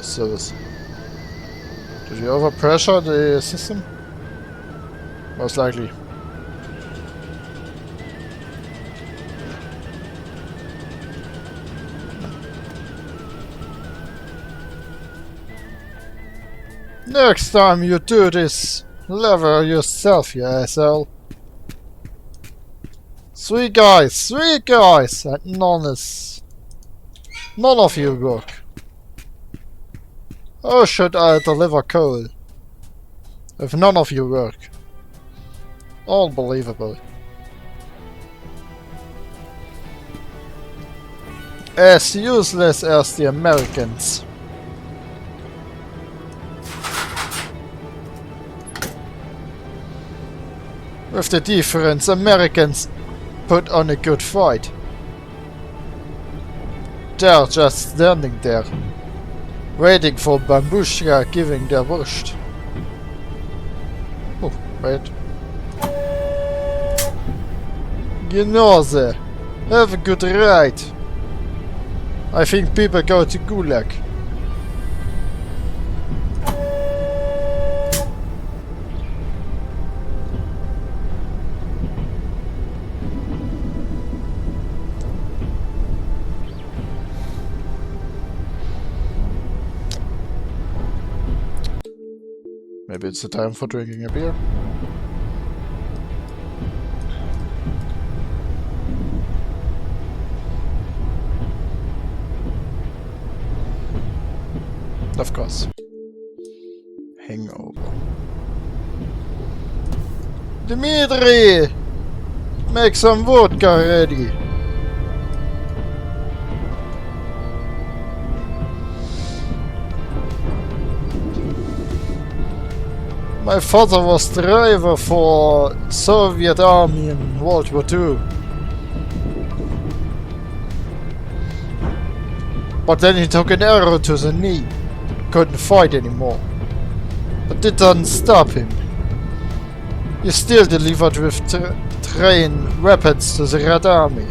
Service. Did you overpressure the system? Most likely. Next time you do this, lever yourself, you asshole. Three guys, and none of you work. How should I deliver coal if none of you work? Unbelievable. As useless as the Americans. With the difference, Americans put on a good fight. They're just standing there, waiting for Bambushka giving their worst. Oh, wait. Genose, have a good ride. I think people go to Gulag. Maybe it's the time for drinking a beer. Of course. Hangover. Dimitri! Make some vodka ready. My father was driver for Soviet army in World War II. But then he took an arrow to the knee. Couldn't fight anymore. But it didn't stop him. He still delivered with train weapons to the Red Army.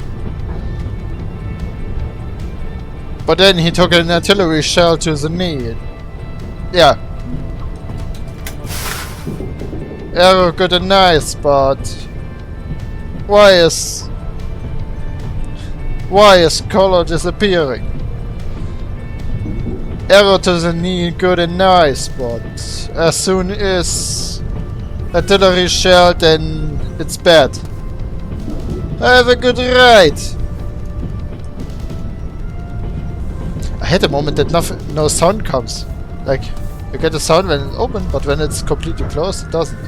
But then he took an artillery shell to the knee. Yeah. Arrow good and nice, but why is color disappearing? Arrow to the knee good and nice, but as soon as artillery shell, then it's bad. Have a good ride. I hate the moment that no sound comes. Like, you get a sound when it's open, but when it's completely closed, it doesn't.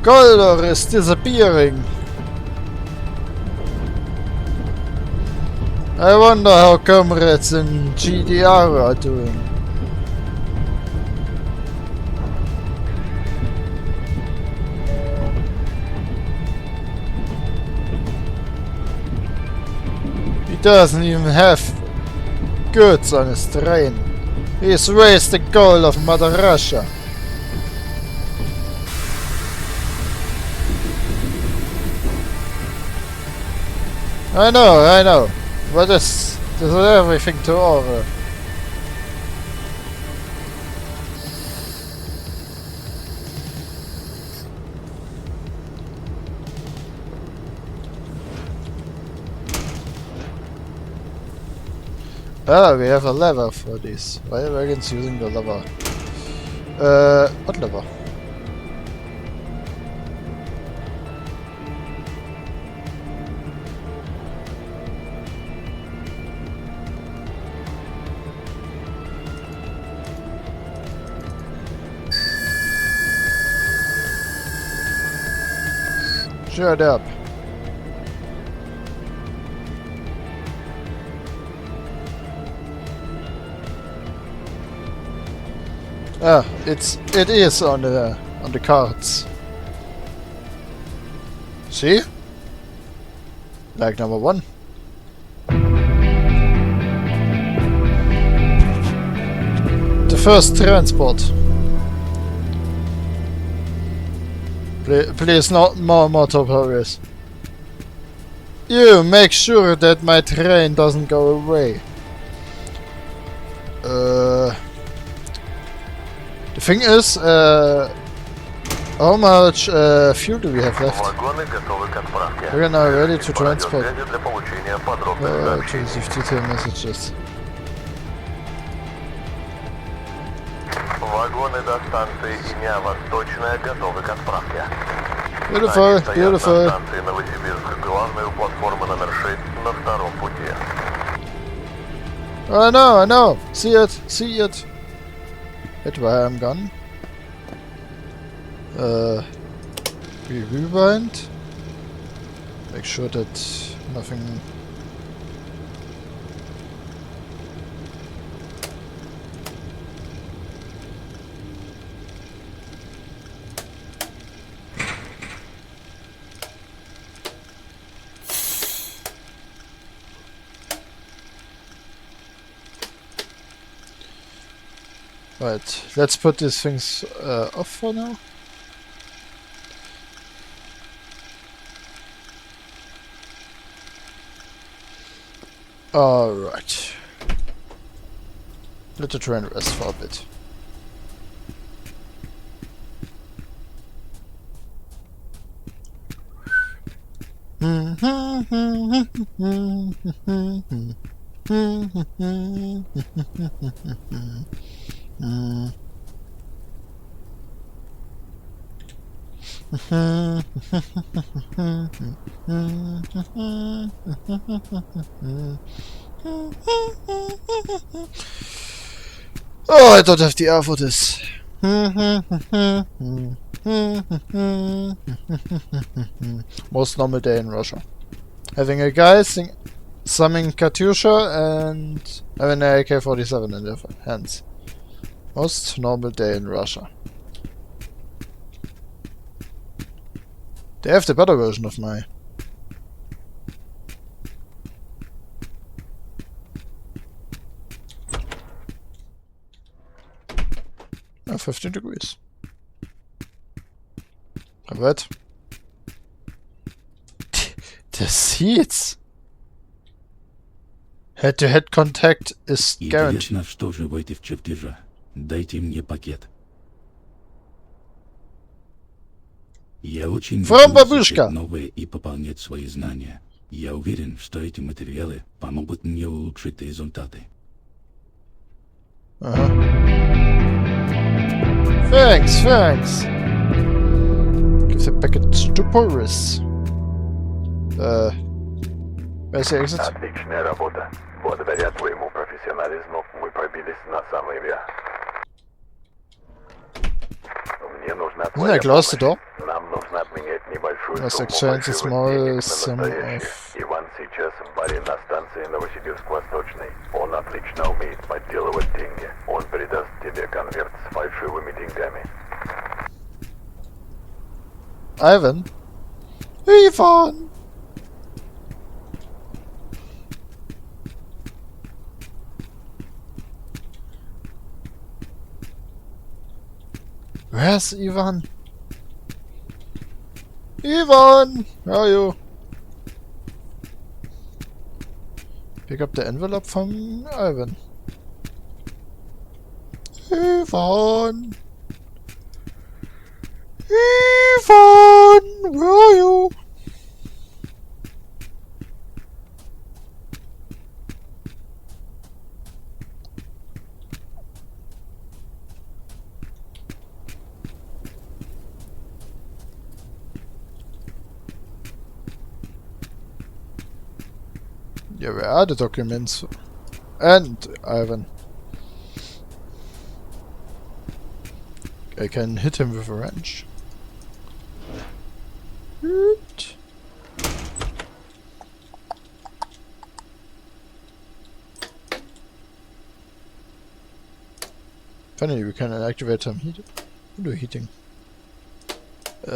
Goldor is disappearing. I wonder how comrades in GDR are doing. He doesn't even have goods on his train. He's raised the goal of Mother Russia. I know. But this is everything to order. Ah, we have a lever for this. Why are wagons using the lever? What lever? Shut up. Ah, it is on the cards. See? Like number 1. The first transport. Please, not more motor progress. You make sure that my train doesn't go away. The thing is, how much fuel do we have left? We're now ready to transport. To receive detailed messages. Beautiful, beautiful. I know. See it. Wait, why I'm gone? We rewind. Make sure that nothing. Right, let's put these things off for now. Alright. Let the train rest for a bit. Hmm. Oh, I don't have the air for this. Most normal day in Russia. Having a guy summing Katyusha and having an AK-47 in their hands. Most normal day in Russia. They have the better version of my. 15 degrees. What? The seats. Head-to-head contact is guaranteed. Интересно, что же в этих чертежах? Дайте мне пакет. Я очень From люблю бабушка. изучать новое и пополнять свои знания. Я уверен, что эти материалы помогут мне улучшить результаты. Thanks. Give the package to Boris. Where's the exit? Отличная работа. Благодаря твоему профессионализму мы пробились на самый верх. Мне нужна Isn't твоя that close the door? помощь. Нам нужно обменять небольшую Let's сумму exchange a фальшивых small денег sum на настоящие. of... Иван сейчас в баре на станции Новосибирск-Восточный. Он отлично умеет подделывать деньги. Он передаст тебе конверт с фальшивыми деньгами. Ivan? Ivan! Where's Ivan? Ivan! Where are you? Pick up the envelope from Ivan. Ivan! Ivan! Where are you? Yeah, where are the documents? And Ivan. I can hit him with a wrench. Hoot. Funny, we can activate some heating.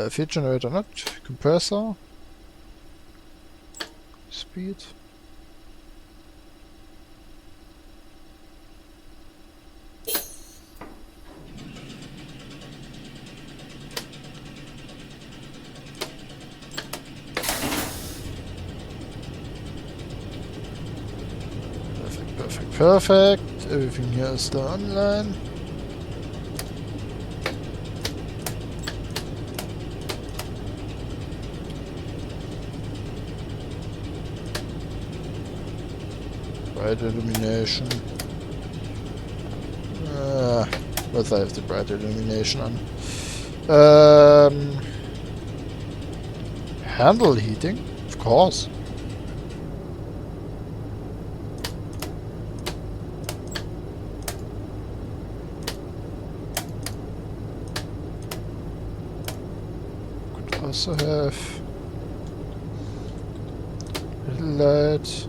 Feed generator not. Compressor. Speed. Perfect. Everything here is still online. Bright illumination. But I have the bright illumination on. Handle heating? Of course. Also have little light.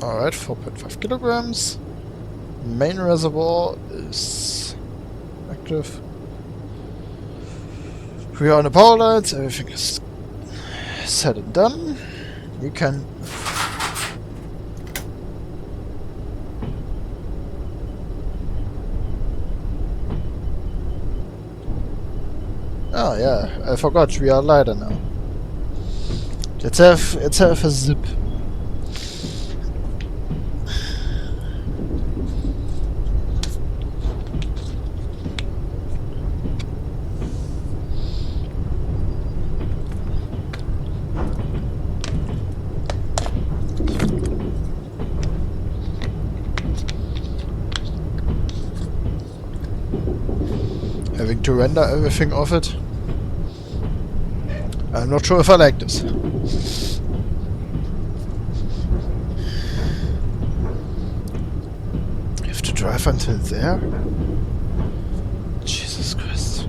Alright, 4.5 kilograms. Main reservoir is active. We are on the power lines, everything is said and done. We can oh yeah, I forgot we are lighter now. Let's have a zip. to render everything off it. I'm not sure if I like this. You have to drive until there? Jesus Christ.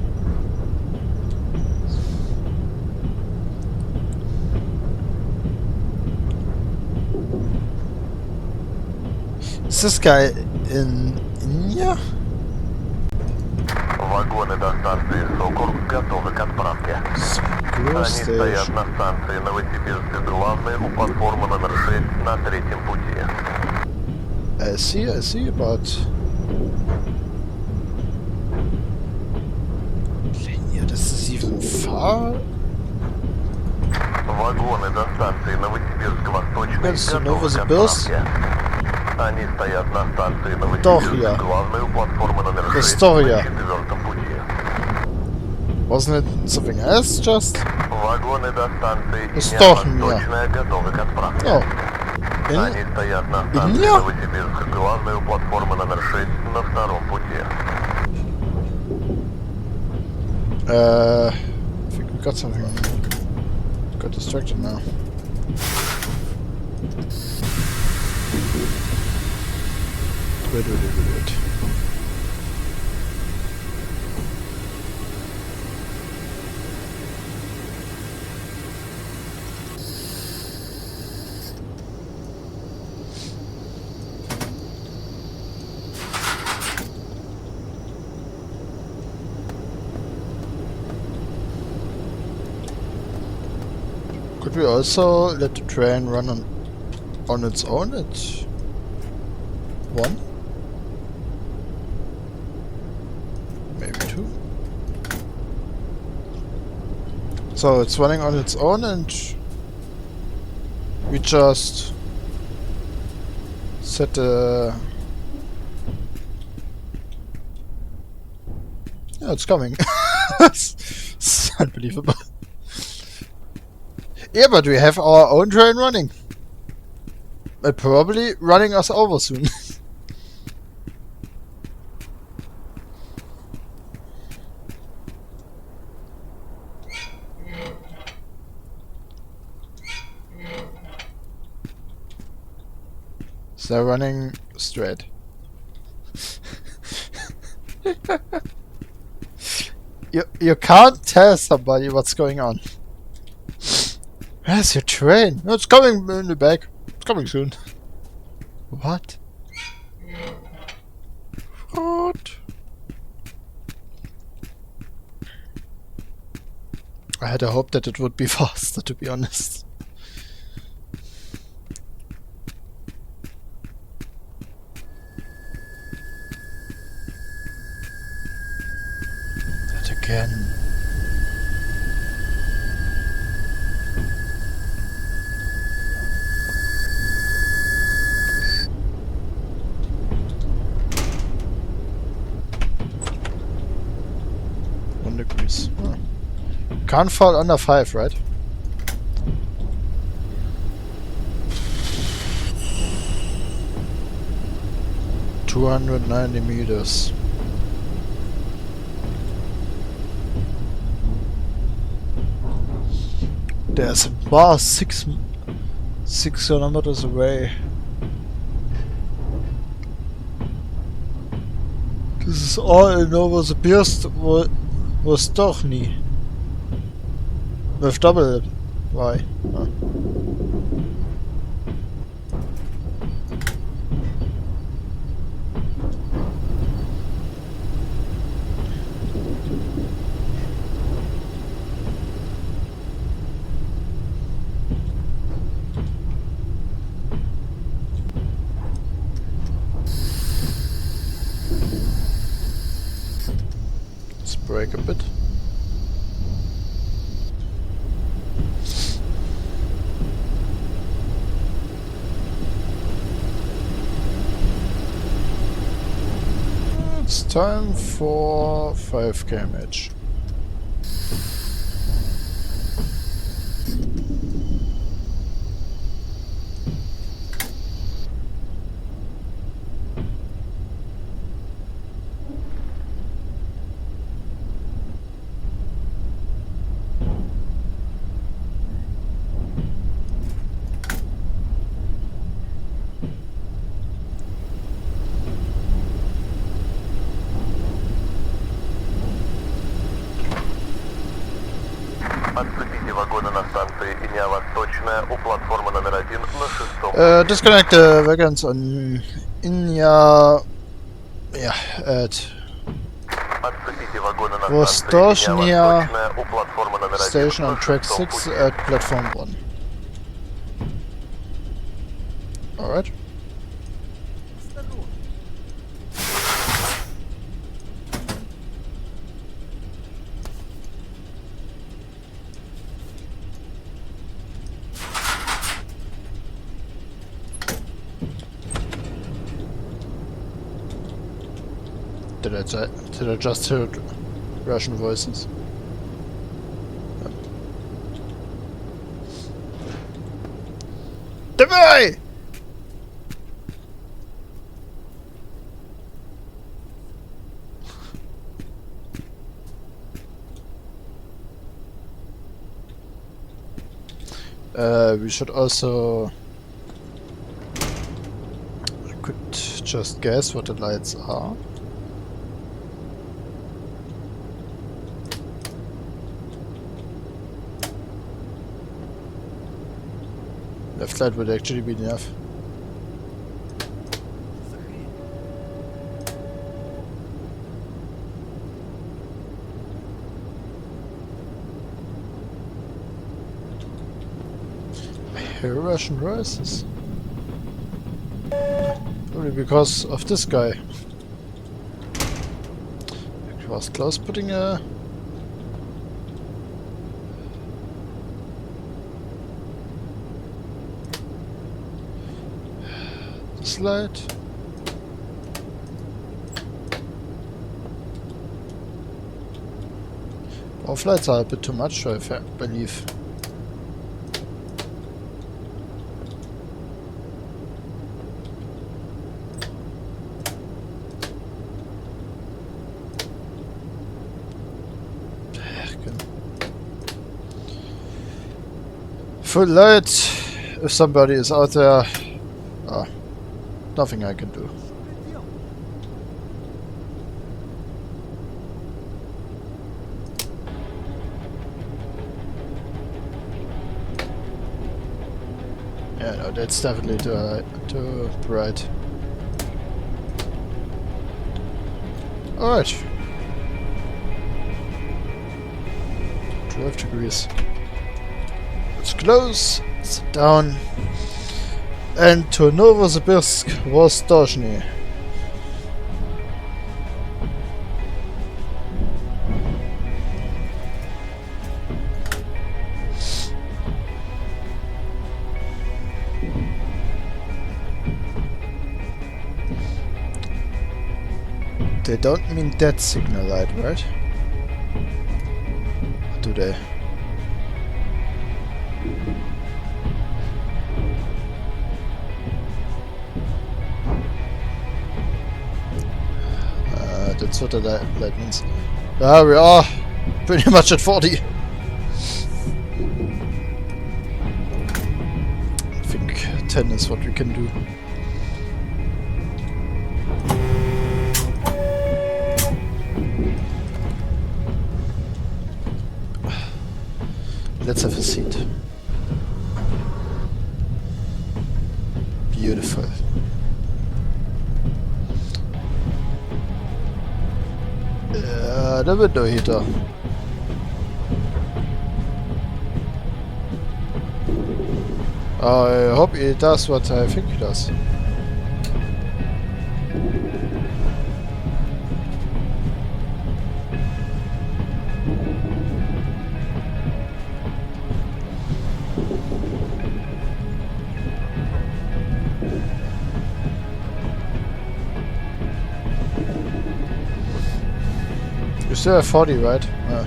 Is this guy in India? Вагоны до станции Сокол готовы к отправке. Они стоят на станции Новосибирск главной у платформы номер 6 на третьем пути. I see, but... Linear, this is even far? Вагоны до станции Новосибирск-Восточный That's готовы к Novosibirsk? отправке. Они стоят на станции Doch, Новосибирск ja. главной у платформы номер 6 Ist doch, ja. на четвертом пути. Wasn't it something else just? Вагоны до станции Ist doch, ja. Восточная готовы к отправке. Oh. Они стоят на станции India? Новосибирск главной у платформы номер 6 на втором пути. I think we got something. Got distracted now. Wait. Could we also let the train run on its own at 1? Maybe 2? So it's running on its own and we just set the... Yeah, it's coming. It's unbelievable. Yeah, but we have our own train running. And probably running us over soon. So they're running straight. You can't tell somebody what's going on. Where's your train? No, it's coming in the back. It's coming soon. What? What? I had a hope that it would be faster, to be honest. That again. Degrees. Oh. Can't fall under 5, right? $290 meters. There's a bar 6 kilometers away. This is all in Novosibirsk was doch nie. With double Y. Huh. Let's brake a bit. It's time for 5 km/h. Точно, у платформы номер 1 на 6-м. Disconnect the wagons on Inya. Yeah, at Отцепите вагоны на станции Vostochnia Восточная у платформы номер 1 station на on track 6-м 6 пути. at platform 1. Alright. Did I just hear Russian voices? Давай! We should also... I could just guess what the lights are. Left light would actually be enough. I hear Russian voices. Probably because of this guy. It was close putting a... this light. Both lights are a bit too much, I believe. Full light. If somebody is out there, nothing I can do. Yeah, no, that's definitely too bright. Alright. 12 degrees. It's close, sit down, and to Novosibirsk, Vostochny. They don't mean that signal light, right? Or do they? That's what the light means. Ah, we are pretty much at 40. I think 10 is what we can do. Let's have a seat. Beautiful. The window heater. I hope it does what I think it does. You still have 40, right? Yeah.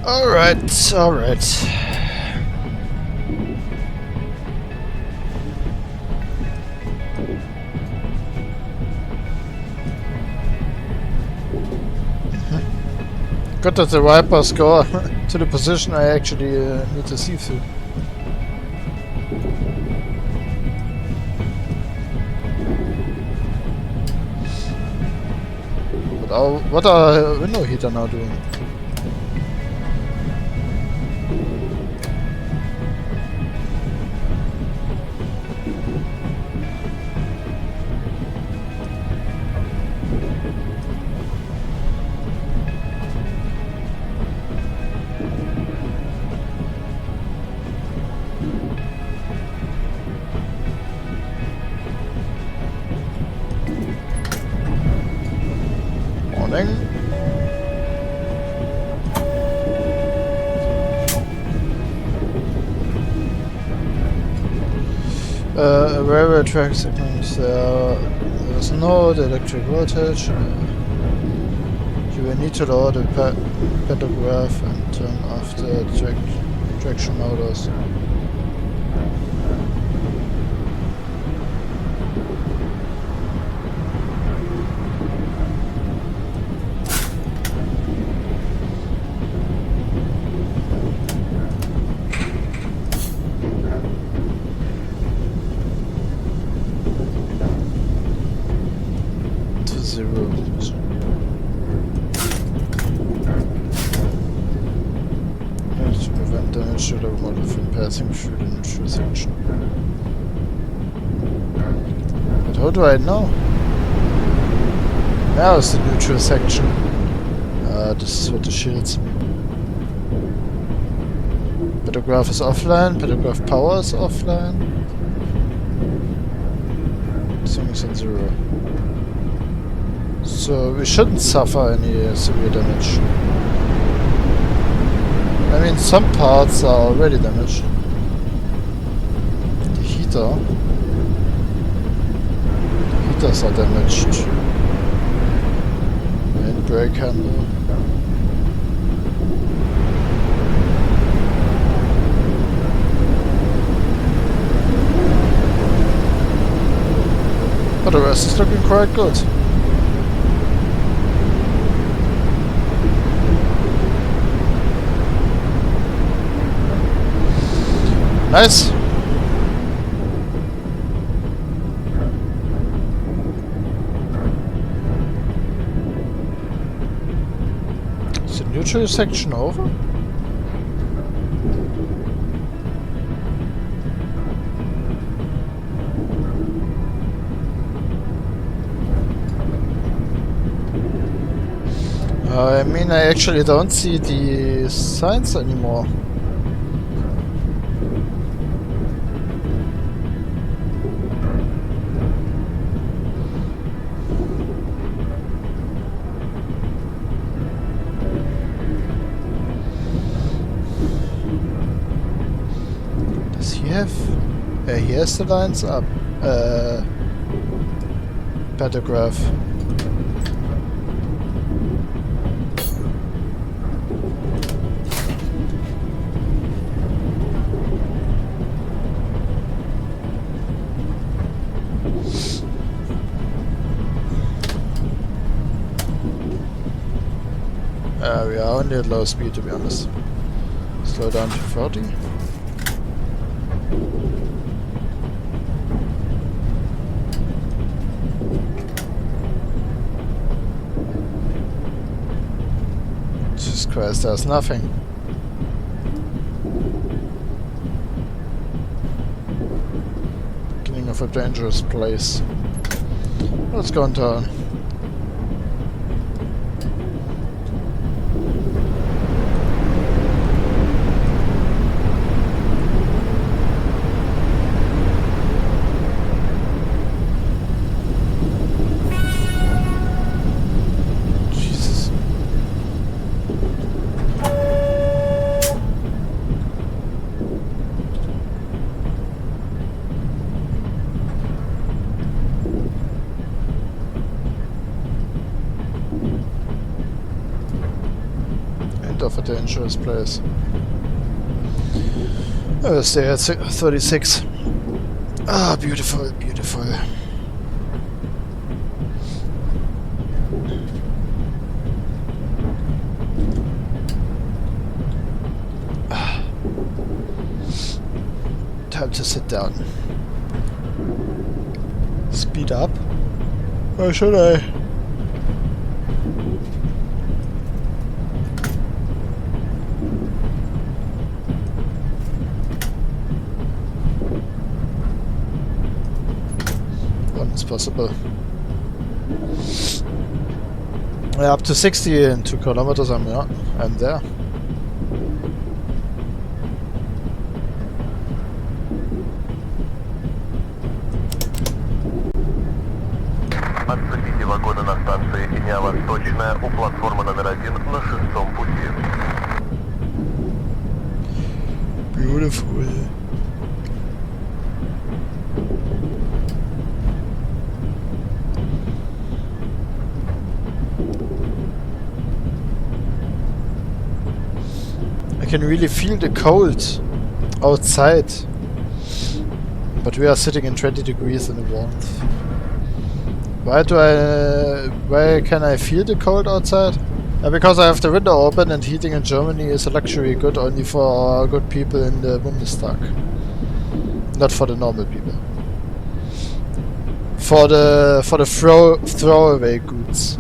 Alright, alright. Good that the Vipers go to the position I actually need to see through. But what are window heater now doing? Morning. Railway track segments. There's no electric voltage. You will need to lower the pantograph and turn off the traction motors. To prevent damage to the locomotive from passing through the neutral section. But how do I know? Now is the neutral section. This is what the shields mean. Pantograph is offline, pantograph power is offline. Thing is on 0. So we shouldn't suffer any severe damage. I mean, some parts are already damaged. The heaters are damaged. And brake handle. But the rest is looking quite good. Nice. Is the neutral section over? I mean, I actually don't see the signs anymore. He has the lines up. Pantograph. We are only at low speed, to be honest. Slow down to 40. Jesus Christ, there's nothing. Beginning of a dangerous place. Let's go on down. Of a dangerous place. We'll stay at 36. Ah, beautiful, beautiful. Time to sit down. Speed up? Or should I? One is possible. Yeah, up to 60 in 2 kilometers I'm there. Отцепите вагоны на станции Иня-Восточная у платформы номер 1 на 6-м пути. Beautiful. I can really feel the cold outside, but we are sitting in 20 degrees in the warmth. Why can I feel the cold outside? Because I have the window open, and heating in Germany is a luxury good only for good people in the Bundestag. Not for the normal people. For the throwaway goods,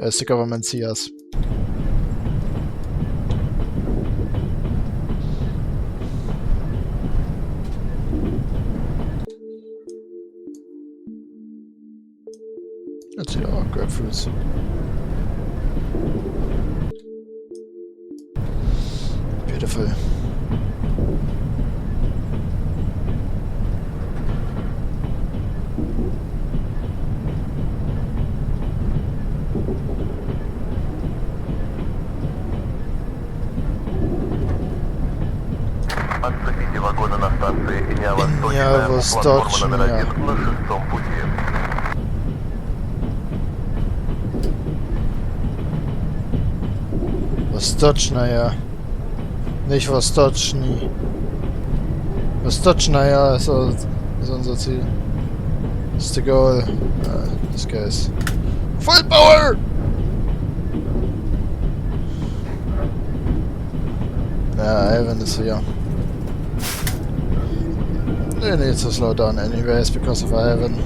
as the government sees us. Let's see, oh, grapefruits. Beautiful. Отцепите вагоны на станции Иня-Восточная у платформы номер 1 на 6-м пути. Wostocznaya. Nicht Wostoczni. Wostocznaya ist unser Ziel. That's the goal. This guy's full power! Yeah, Ivan is here. They need to slow down anyways because of Ivan.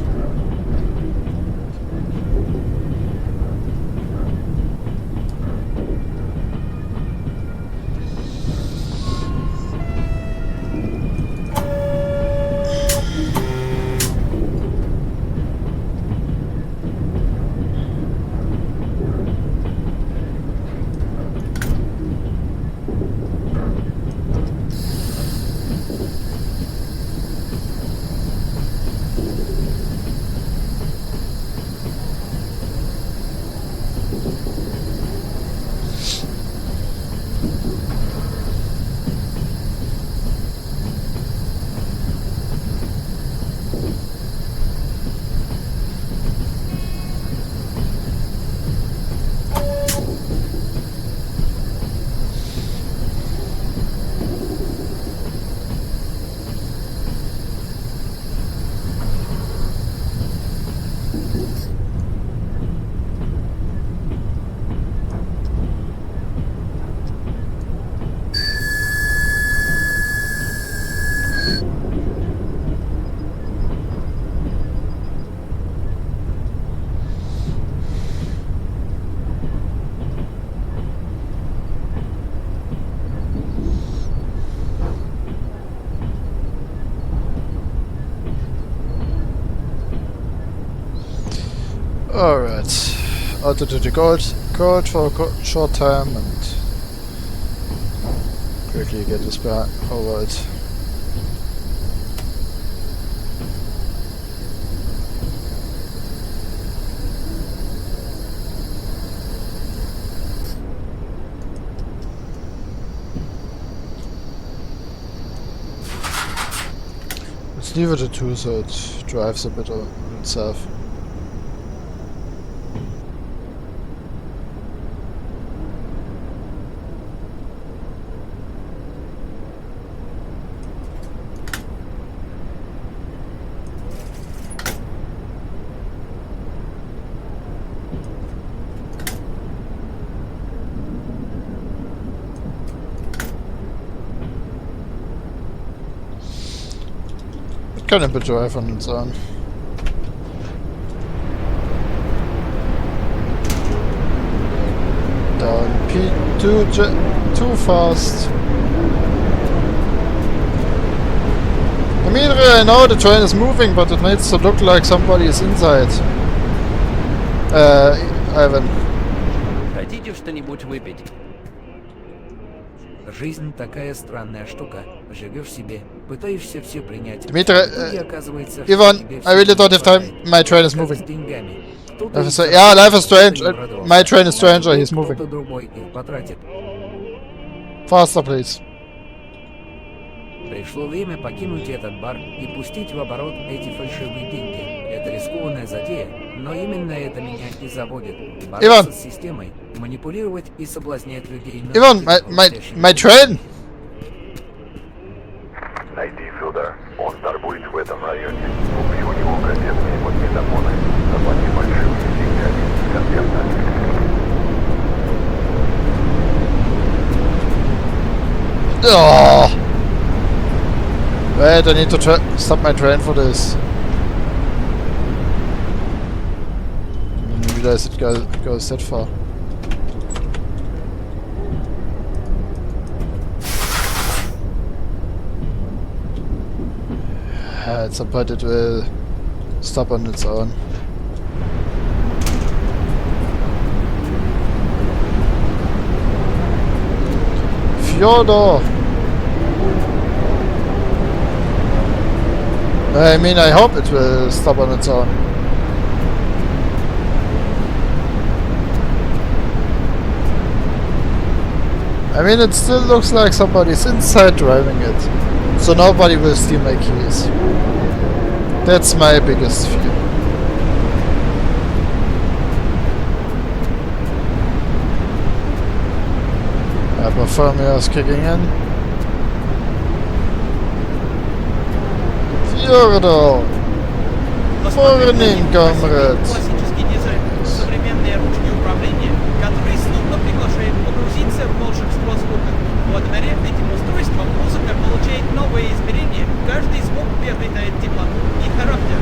Alright, I'll do the code for a short time and quickly get this back over it. Let's leave it at 2 so it drives a bit on itself. keine Bedrohung von uns an. Down P2 too fast. I mean, I know the train is moving, but it needs to look like somebody is inside. Ivan. Хотите что-нибудь выпить? Жизнь такая странная штука. Живешь себе, пытаешься все принять. Dmitry, И оказывается, Ivan, тебе I really всего don't have time. хватает. My train is Как moving. с деньгами. Кто-то Life из is, нас yeah, life is strange. не обрадовался. My train is stranger. He's Кто-то moving. другой их потратит. Faster, please. Пришло время покинуть этот бар и пустить в оборот эти фальшивые деньги. Это рискованная затея, но именно это меня и заводит. Бороться с системой, манипулировать и соблазнять людей. Ivan, my train! Найди Федора. Он торгует в этом районе. Купи у него кассетные магнитофоны. Заплати фальшивыми деньгами. Конкретно. Oh. Wait, I need to stop my train for this. I didn't realize it goes that far. At some point it will stop on its own. Fyodor! I mean, I hope it will stop on its own. I mean, it still looks like somebody's inside driving it. So nobody will steal my keys. That's my biggest fear. Hypothermia is kicking in. Fyodor! Morning, comrade! Классический дизайн. Современные ручки управления, которые словно приглашают погрузиться в волшебство звука. Благодаря этим устройствам музыка получает новые измерения. Каждый звук приобретает теплоту и характер.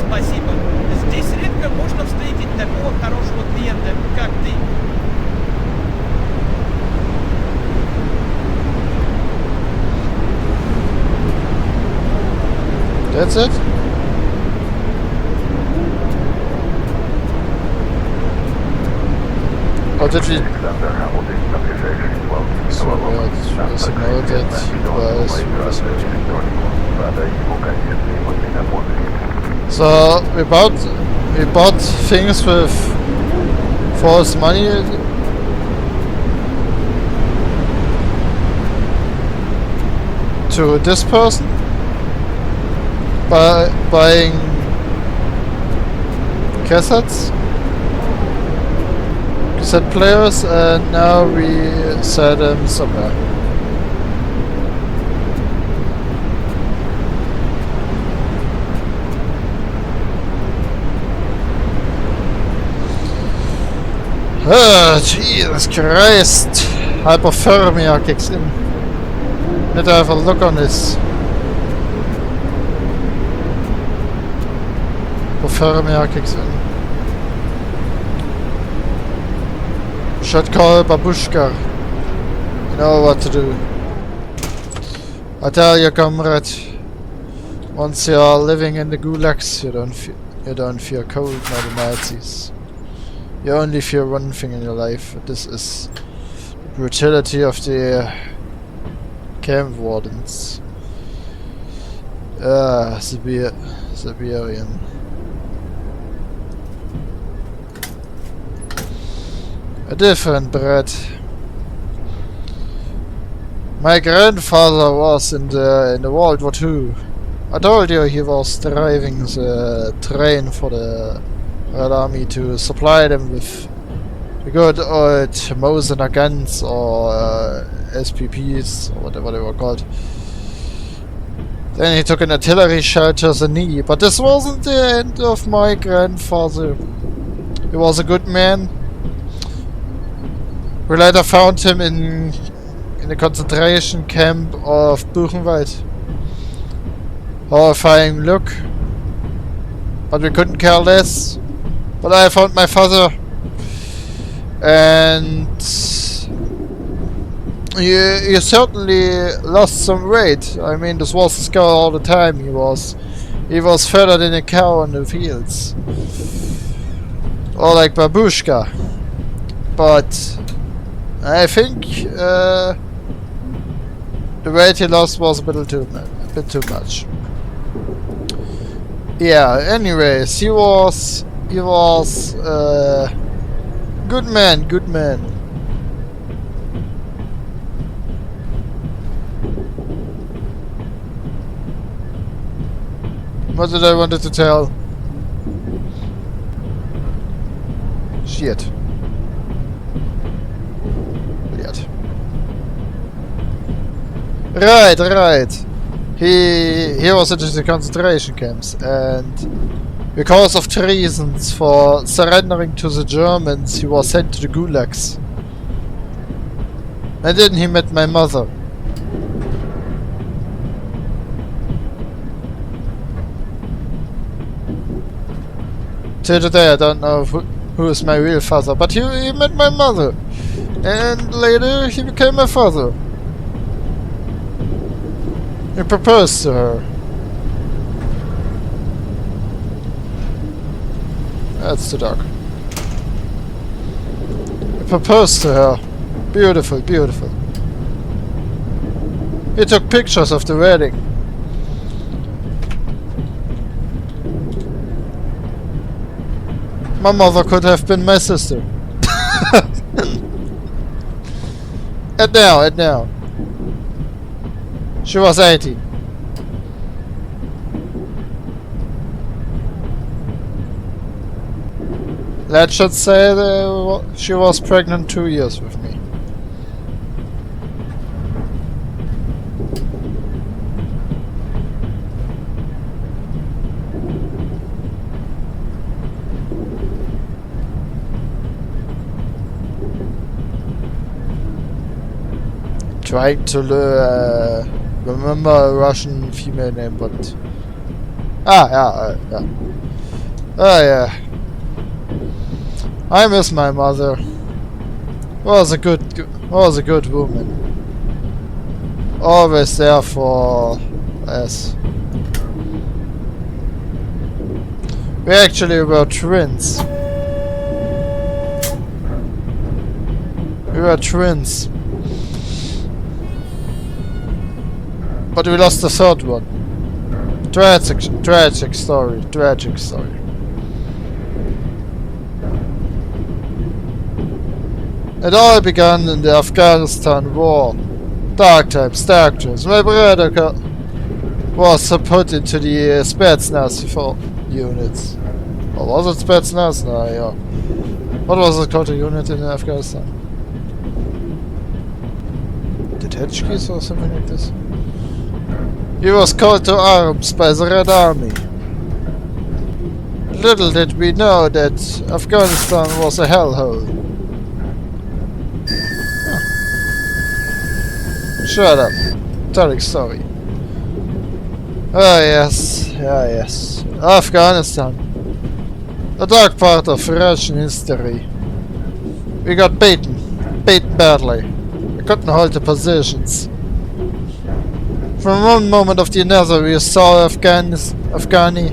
Спасибо. Здесь редко можно встретить такого хорошего клиента, как ты. That's it? How did we... Александр работает на ближайшей свалке металлолома. Там Yes, I know также that was... электронику. Продай ему кассетные магнитофоны. So, we bought things with false money. To this person. By buying cassettes, cassette players, and now we sell them somewhere. Oh, Jesus Christ! Hypothermia kicks in. Need to have a look on this. Hypothermia kicks in. Should call Babushka. You know what to do. I tell you, comrade. Once you are living in the gulags, you don't fear cold nor the Nazis. You only fear one thing in your life. This is the brutality of the camp wardens. Siberian. A different bread. My grandfather was in the World War II. I told you he was driving the train for the Red Army to supply them with the good old Mosener guns or SPPs or whatever they were called. Then he took an artillery shell to the knee. But this wasn't the end of my grandfather. He was a good man. We later found him in the concentration camp of Buchenwald. Horrifying look. But we couldn't care less. But I found my father. And he certainly lost some weight. I mean, this was his car all the time. He was further than a cow on the fields. Or like Babushka. But I think the weight he lost was a bit too much. Yeah, anyways, he was good man. What did I wanted to tell? Shit. Right. He was in the concentration camps, and because of treasons for surrendering to the Germans, he was sent to the gulags. And then he met my mother. Till today I don't know who is my real father, but he met my mother. And later he became my father. He proposed to her. That's the dog. He proposed to her. Beautiful. He took pictures of the wedding. My mother could have been my sister. And now. She was 18. Let's just say she was pregnant 2 years with me. Trying to remember a Russian female name, but yeah. I miss my mother. Was a good woman. Always there for us. We actually were twins. But we lost the third one. Tragic story. It all began in the Afghanistan war. Dark times. My brother was put into the Spetsnaz units. Or was it Spetsnaz? No, yeah. What was it called, a unit in Afghanistan? Detachkis or something like this? He was called to arms by the Red Army. Little did we know that Afghanistan was a hellhole. Shut up. Telling story. Ah yes. Afghanistan. A dark part of Russian history. We got beaten badly. We couldn't hold the positions. From one moment of the another we saw Afghani.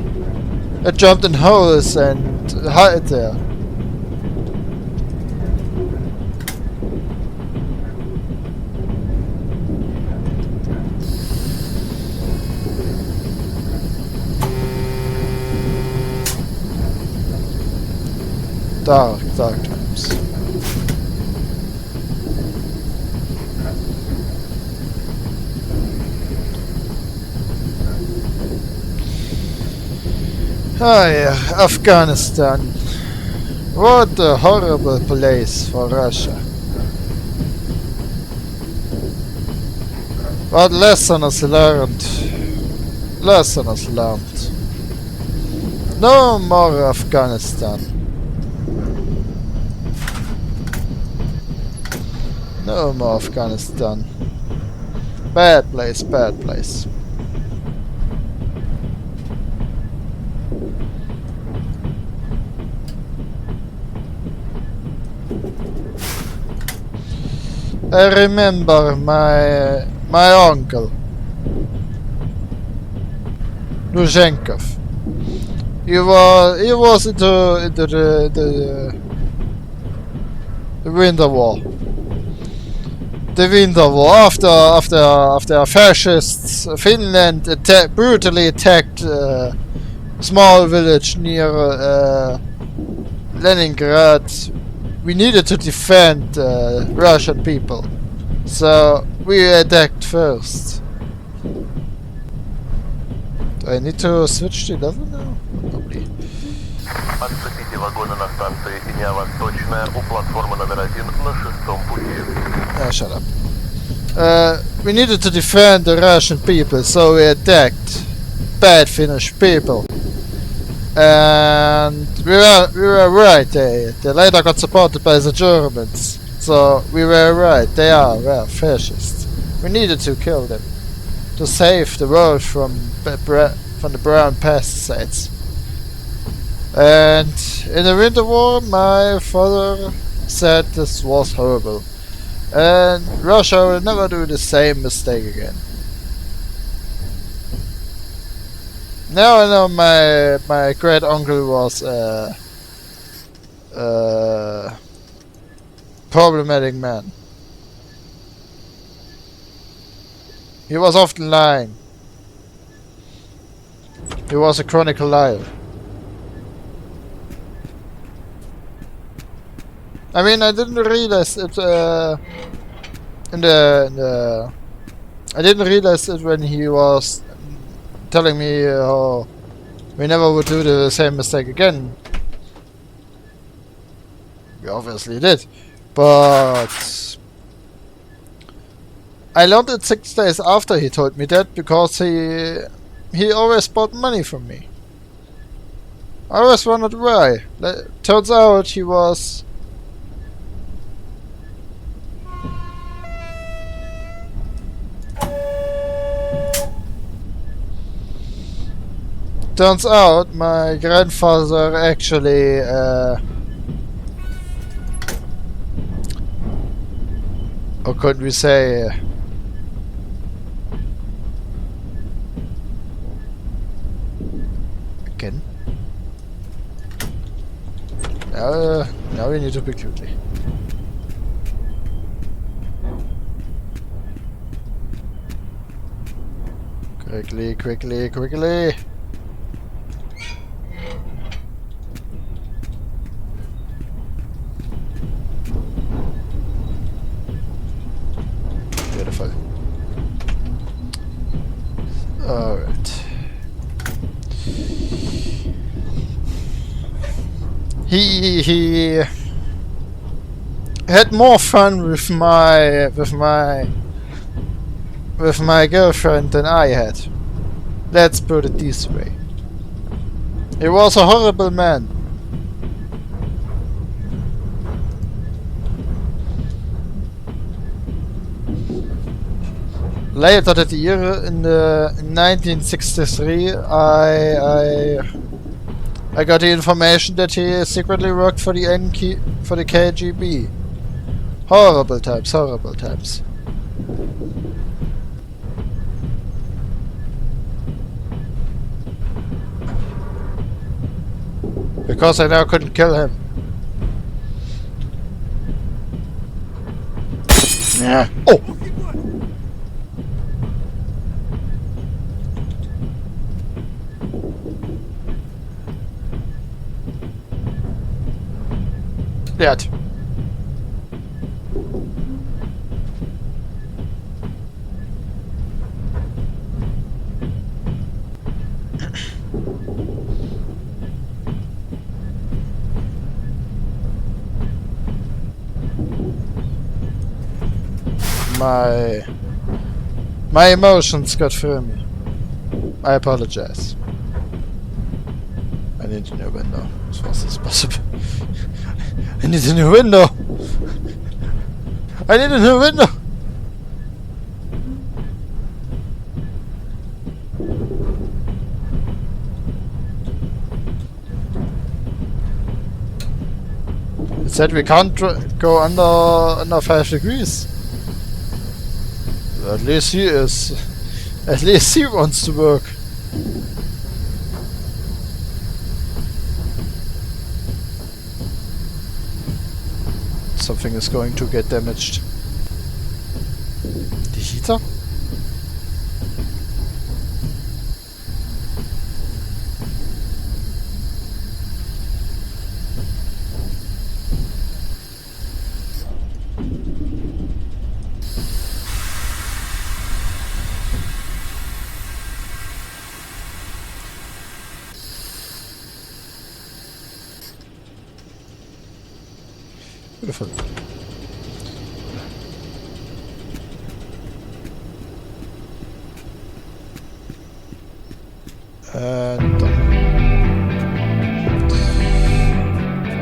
It jumped in holes and hid there. Dark times. Ah yeah, Afghanistan. What a horrible place for Russia. But lessons learned. No more Afghanistan. No more Afghanistan. Bad place, bad place. I remember my uncle, Luzhenkov. He was into the Winter War. The Winter War after fascists Finland brutally attacked a small village near Leningrad. We needed to defend Russian people, so we attacked first. Do I need to switch to level now? Probably. Отцепите вагоны на станции Иня-Восточная у платформы номер 1 на 6-м пути. Ah, shut up. We needed to defend the Russian people, so we attacked bad Finnish people. And we were right. They later got supported by the Germans, so we were right. They were fascists. We needed to kill them to save the world from the brown pesticides. And in the Winter War, my father said this was horrible, and Russia will never do the same mistake again. Now I know my great uncle was a problematic man. He was often lying. He was a chronic liar. I mean, I didn't realize it I didn't realize it when he was telling me we never would do the same mistake again. We obviously did, but I learned it 6 days after he told me that, because he always bought money from me. I always wondered why. Turns out he was turns out my grandfather actually or could we say again? Now we need to be quickly. Quickly. Beautiful. Alright. He had more fun with my girlfriend than I had. Let's put it this way. He was a horrible man. Later that year, in 1963, I got the information that he secretly worked for the KGB. Horrible times. Because I now couldn't kill him. Yeah. Oh! That. My emotions got through me. I apologize. I need a new window as fast as possible. I need a new window! I need a new window! It said we can't go under 5 degrees. At least he is. At least he wants to work. Something is going to get damaged. The heater? Beautiful. And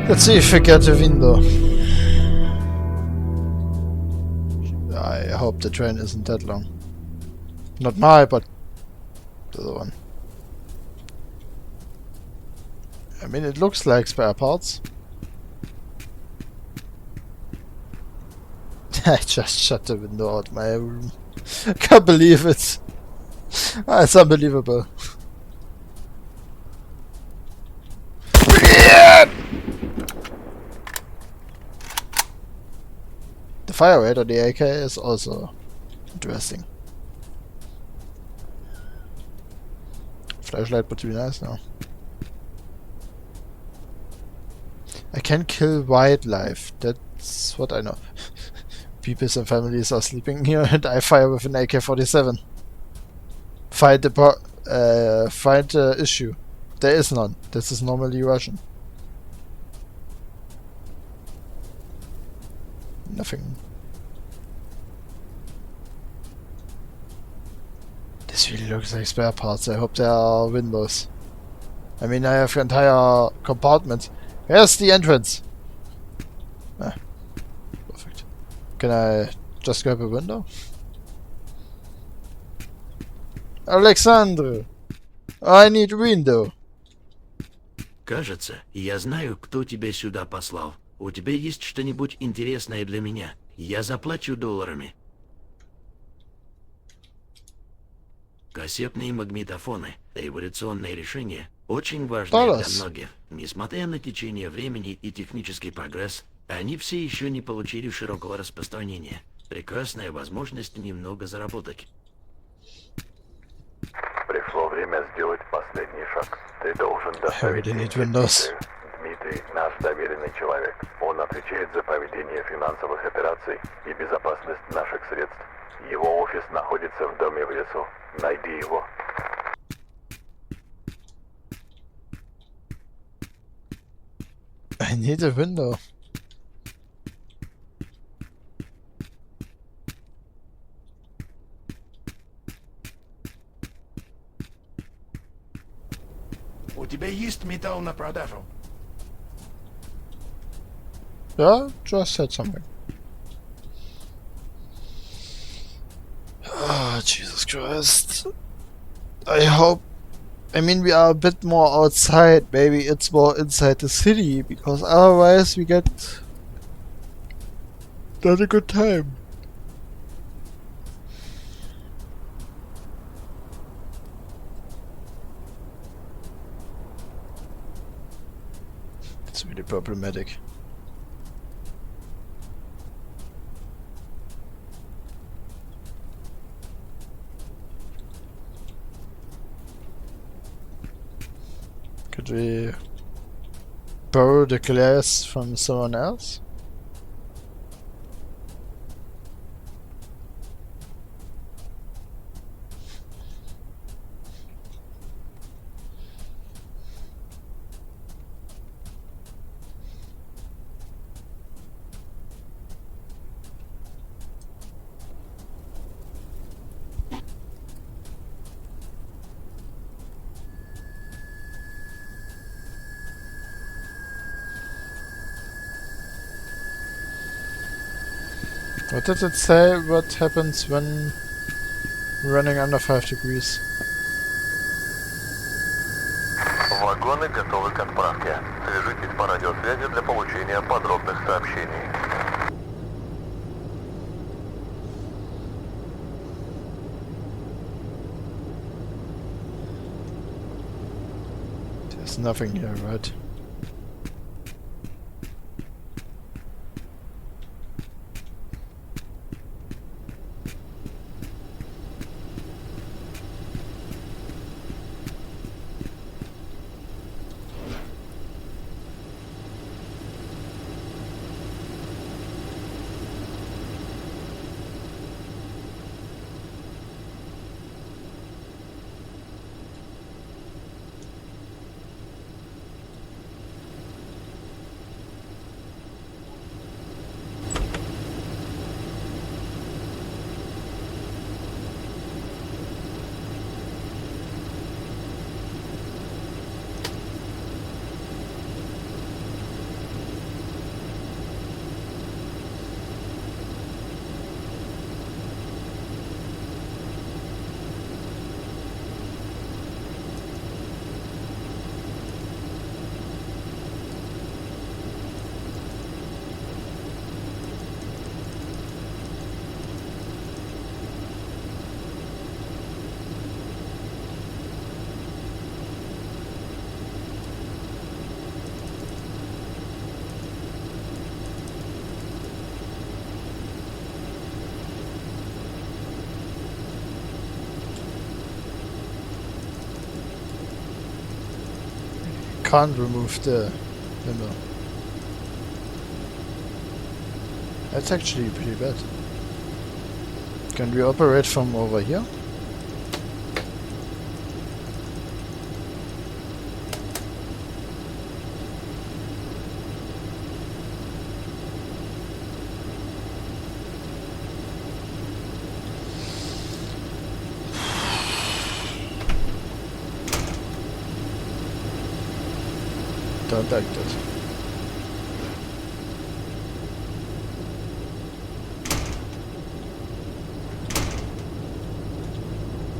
let's see if we get a window. I hope the train isn't that long. Not my, but the other one. I mean, it looks like spare parts. I just shut the window out my room. Can't believe it. It's unbelievable. The fire rate on the AK is also interesting. Flashlight would be nice now. I can kill wildlife. That's what I know. Peoples and families are sleeping here, and I fire with an AK-47. Find the issue. There is none. This is normally Russian. Nothing. This really looks like spare parts. I hope there are windows. I mean, I have entire compartments. Here's the entrance. Ah, perfect. Can I just grab a window? Alexander, I need window. Кажется, я знаю, кто тебя сюда послал. У тебя есть что-нибудь интересное для меня? Я заплачу долларами. Кассетные магнитофоны – эволюционное решение, очень важное для многих. Несмотря на течение времени и технический прогресс, они все еще не получили широкого распространения. Прекрасная возможность немного заработать. Пришло время сделать последний шаг. Ты должен доставить Дмитрий, наш доверенный человек. Он отвечает за проведение финансовых операций и безопасность наших средств. Его офис находится в доме в лесу. Найди его. I need a window. У тебя есть металл на продажу? Yeah, just said something. Ah, Jesus Christ. I hope... I mean, we are a bit more outside. Maybe it's more inside the city, because otherwise we get not a good time. It's really problematic. Could we borrow the glass from someone else? What did it say? What happens when running under 5 degrees? Вагоны готовы к отправке. Свяжитесь по радиосвязи для получения подробных сообщений. There's nothing here, right? Can't remove the window. That's actually pretty bad. Can we operate from over here? Don't like that.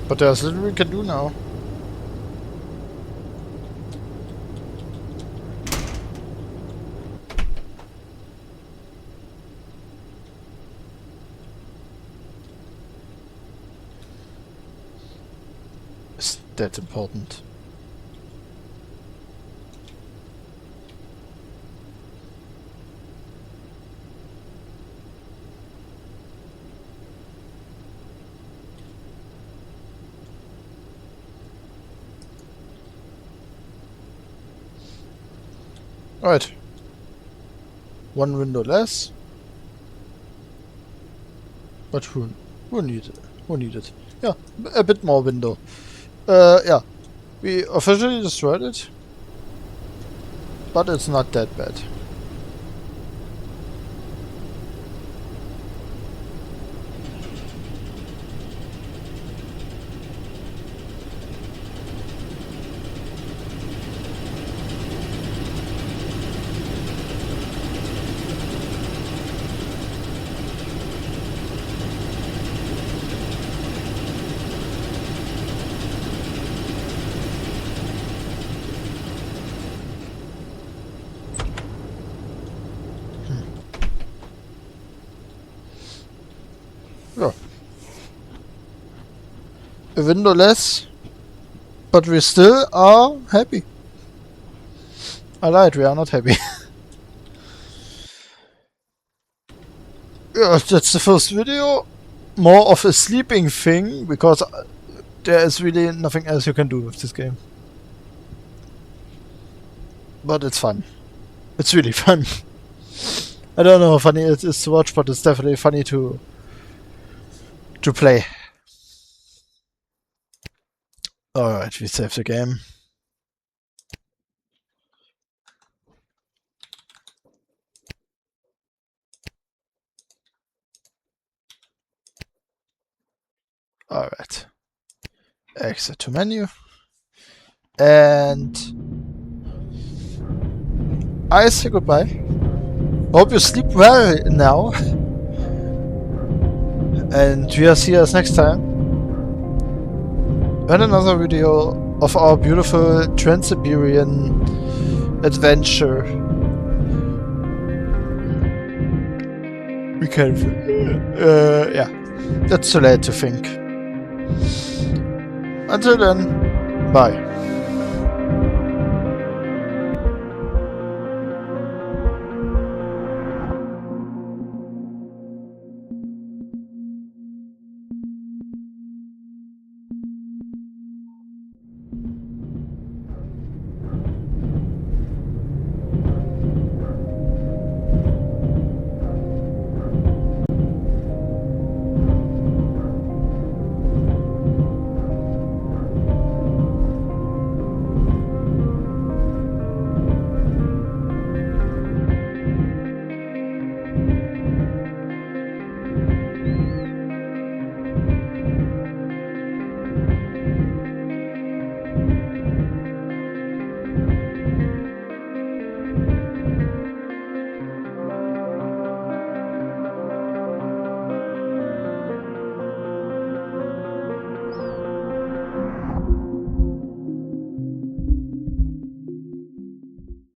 But there's little we can do now. Is that important? Right. One window less. But who needs it? Who needs it? Yeah, a bit more window. Yeah. We officially destroyed it. But it's not that bad. Yeah. A window less, but we still are happy. I lied, we are not happy. Yeah, that's the first video. More of a sleeping thing, because there is really nothing else you can do with this game. But it's fun. It's really fun. I don't know how funny it is to watch, but it's definitely funny to play. Alright, we save the game. Alright. Exit to menu. And I say goodbye. Hope you sleep well now. And we'll see us next time in another video of our beautiful Trans-Siberian adventure. We can... yeah. That's too late to think. Until then, bye.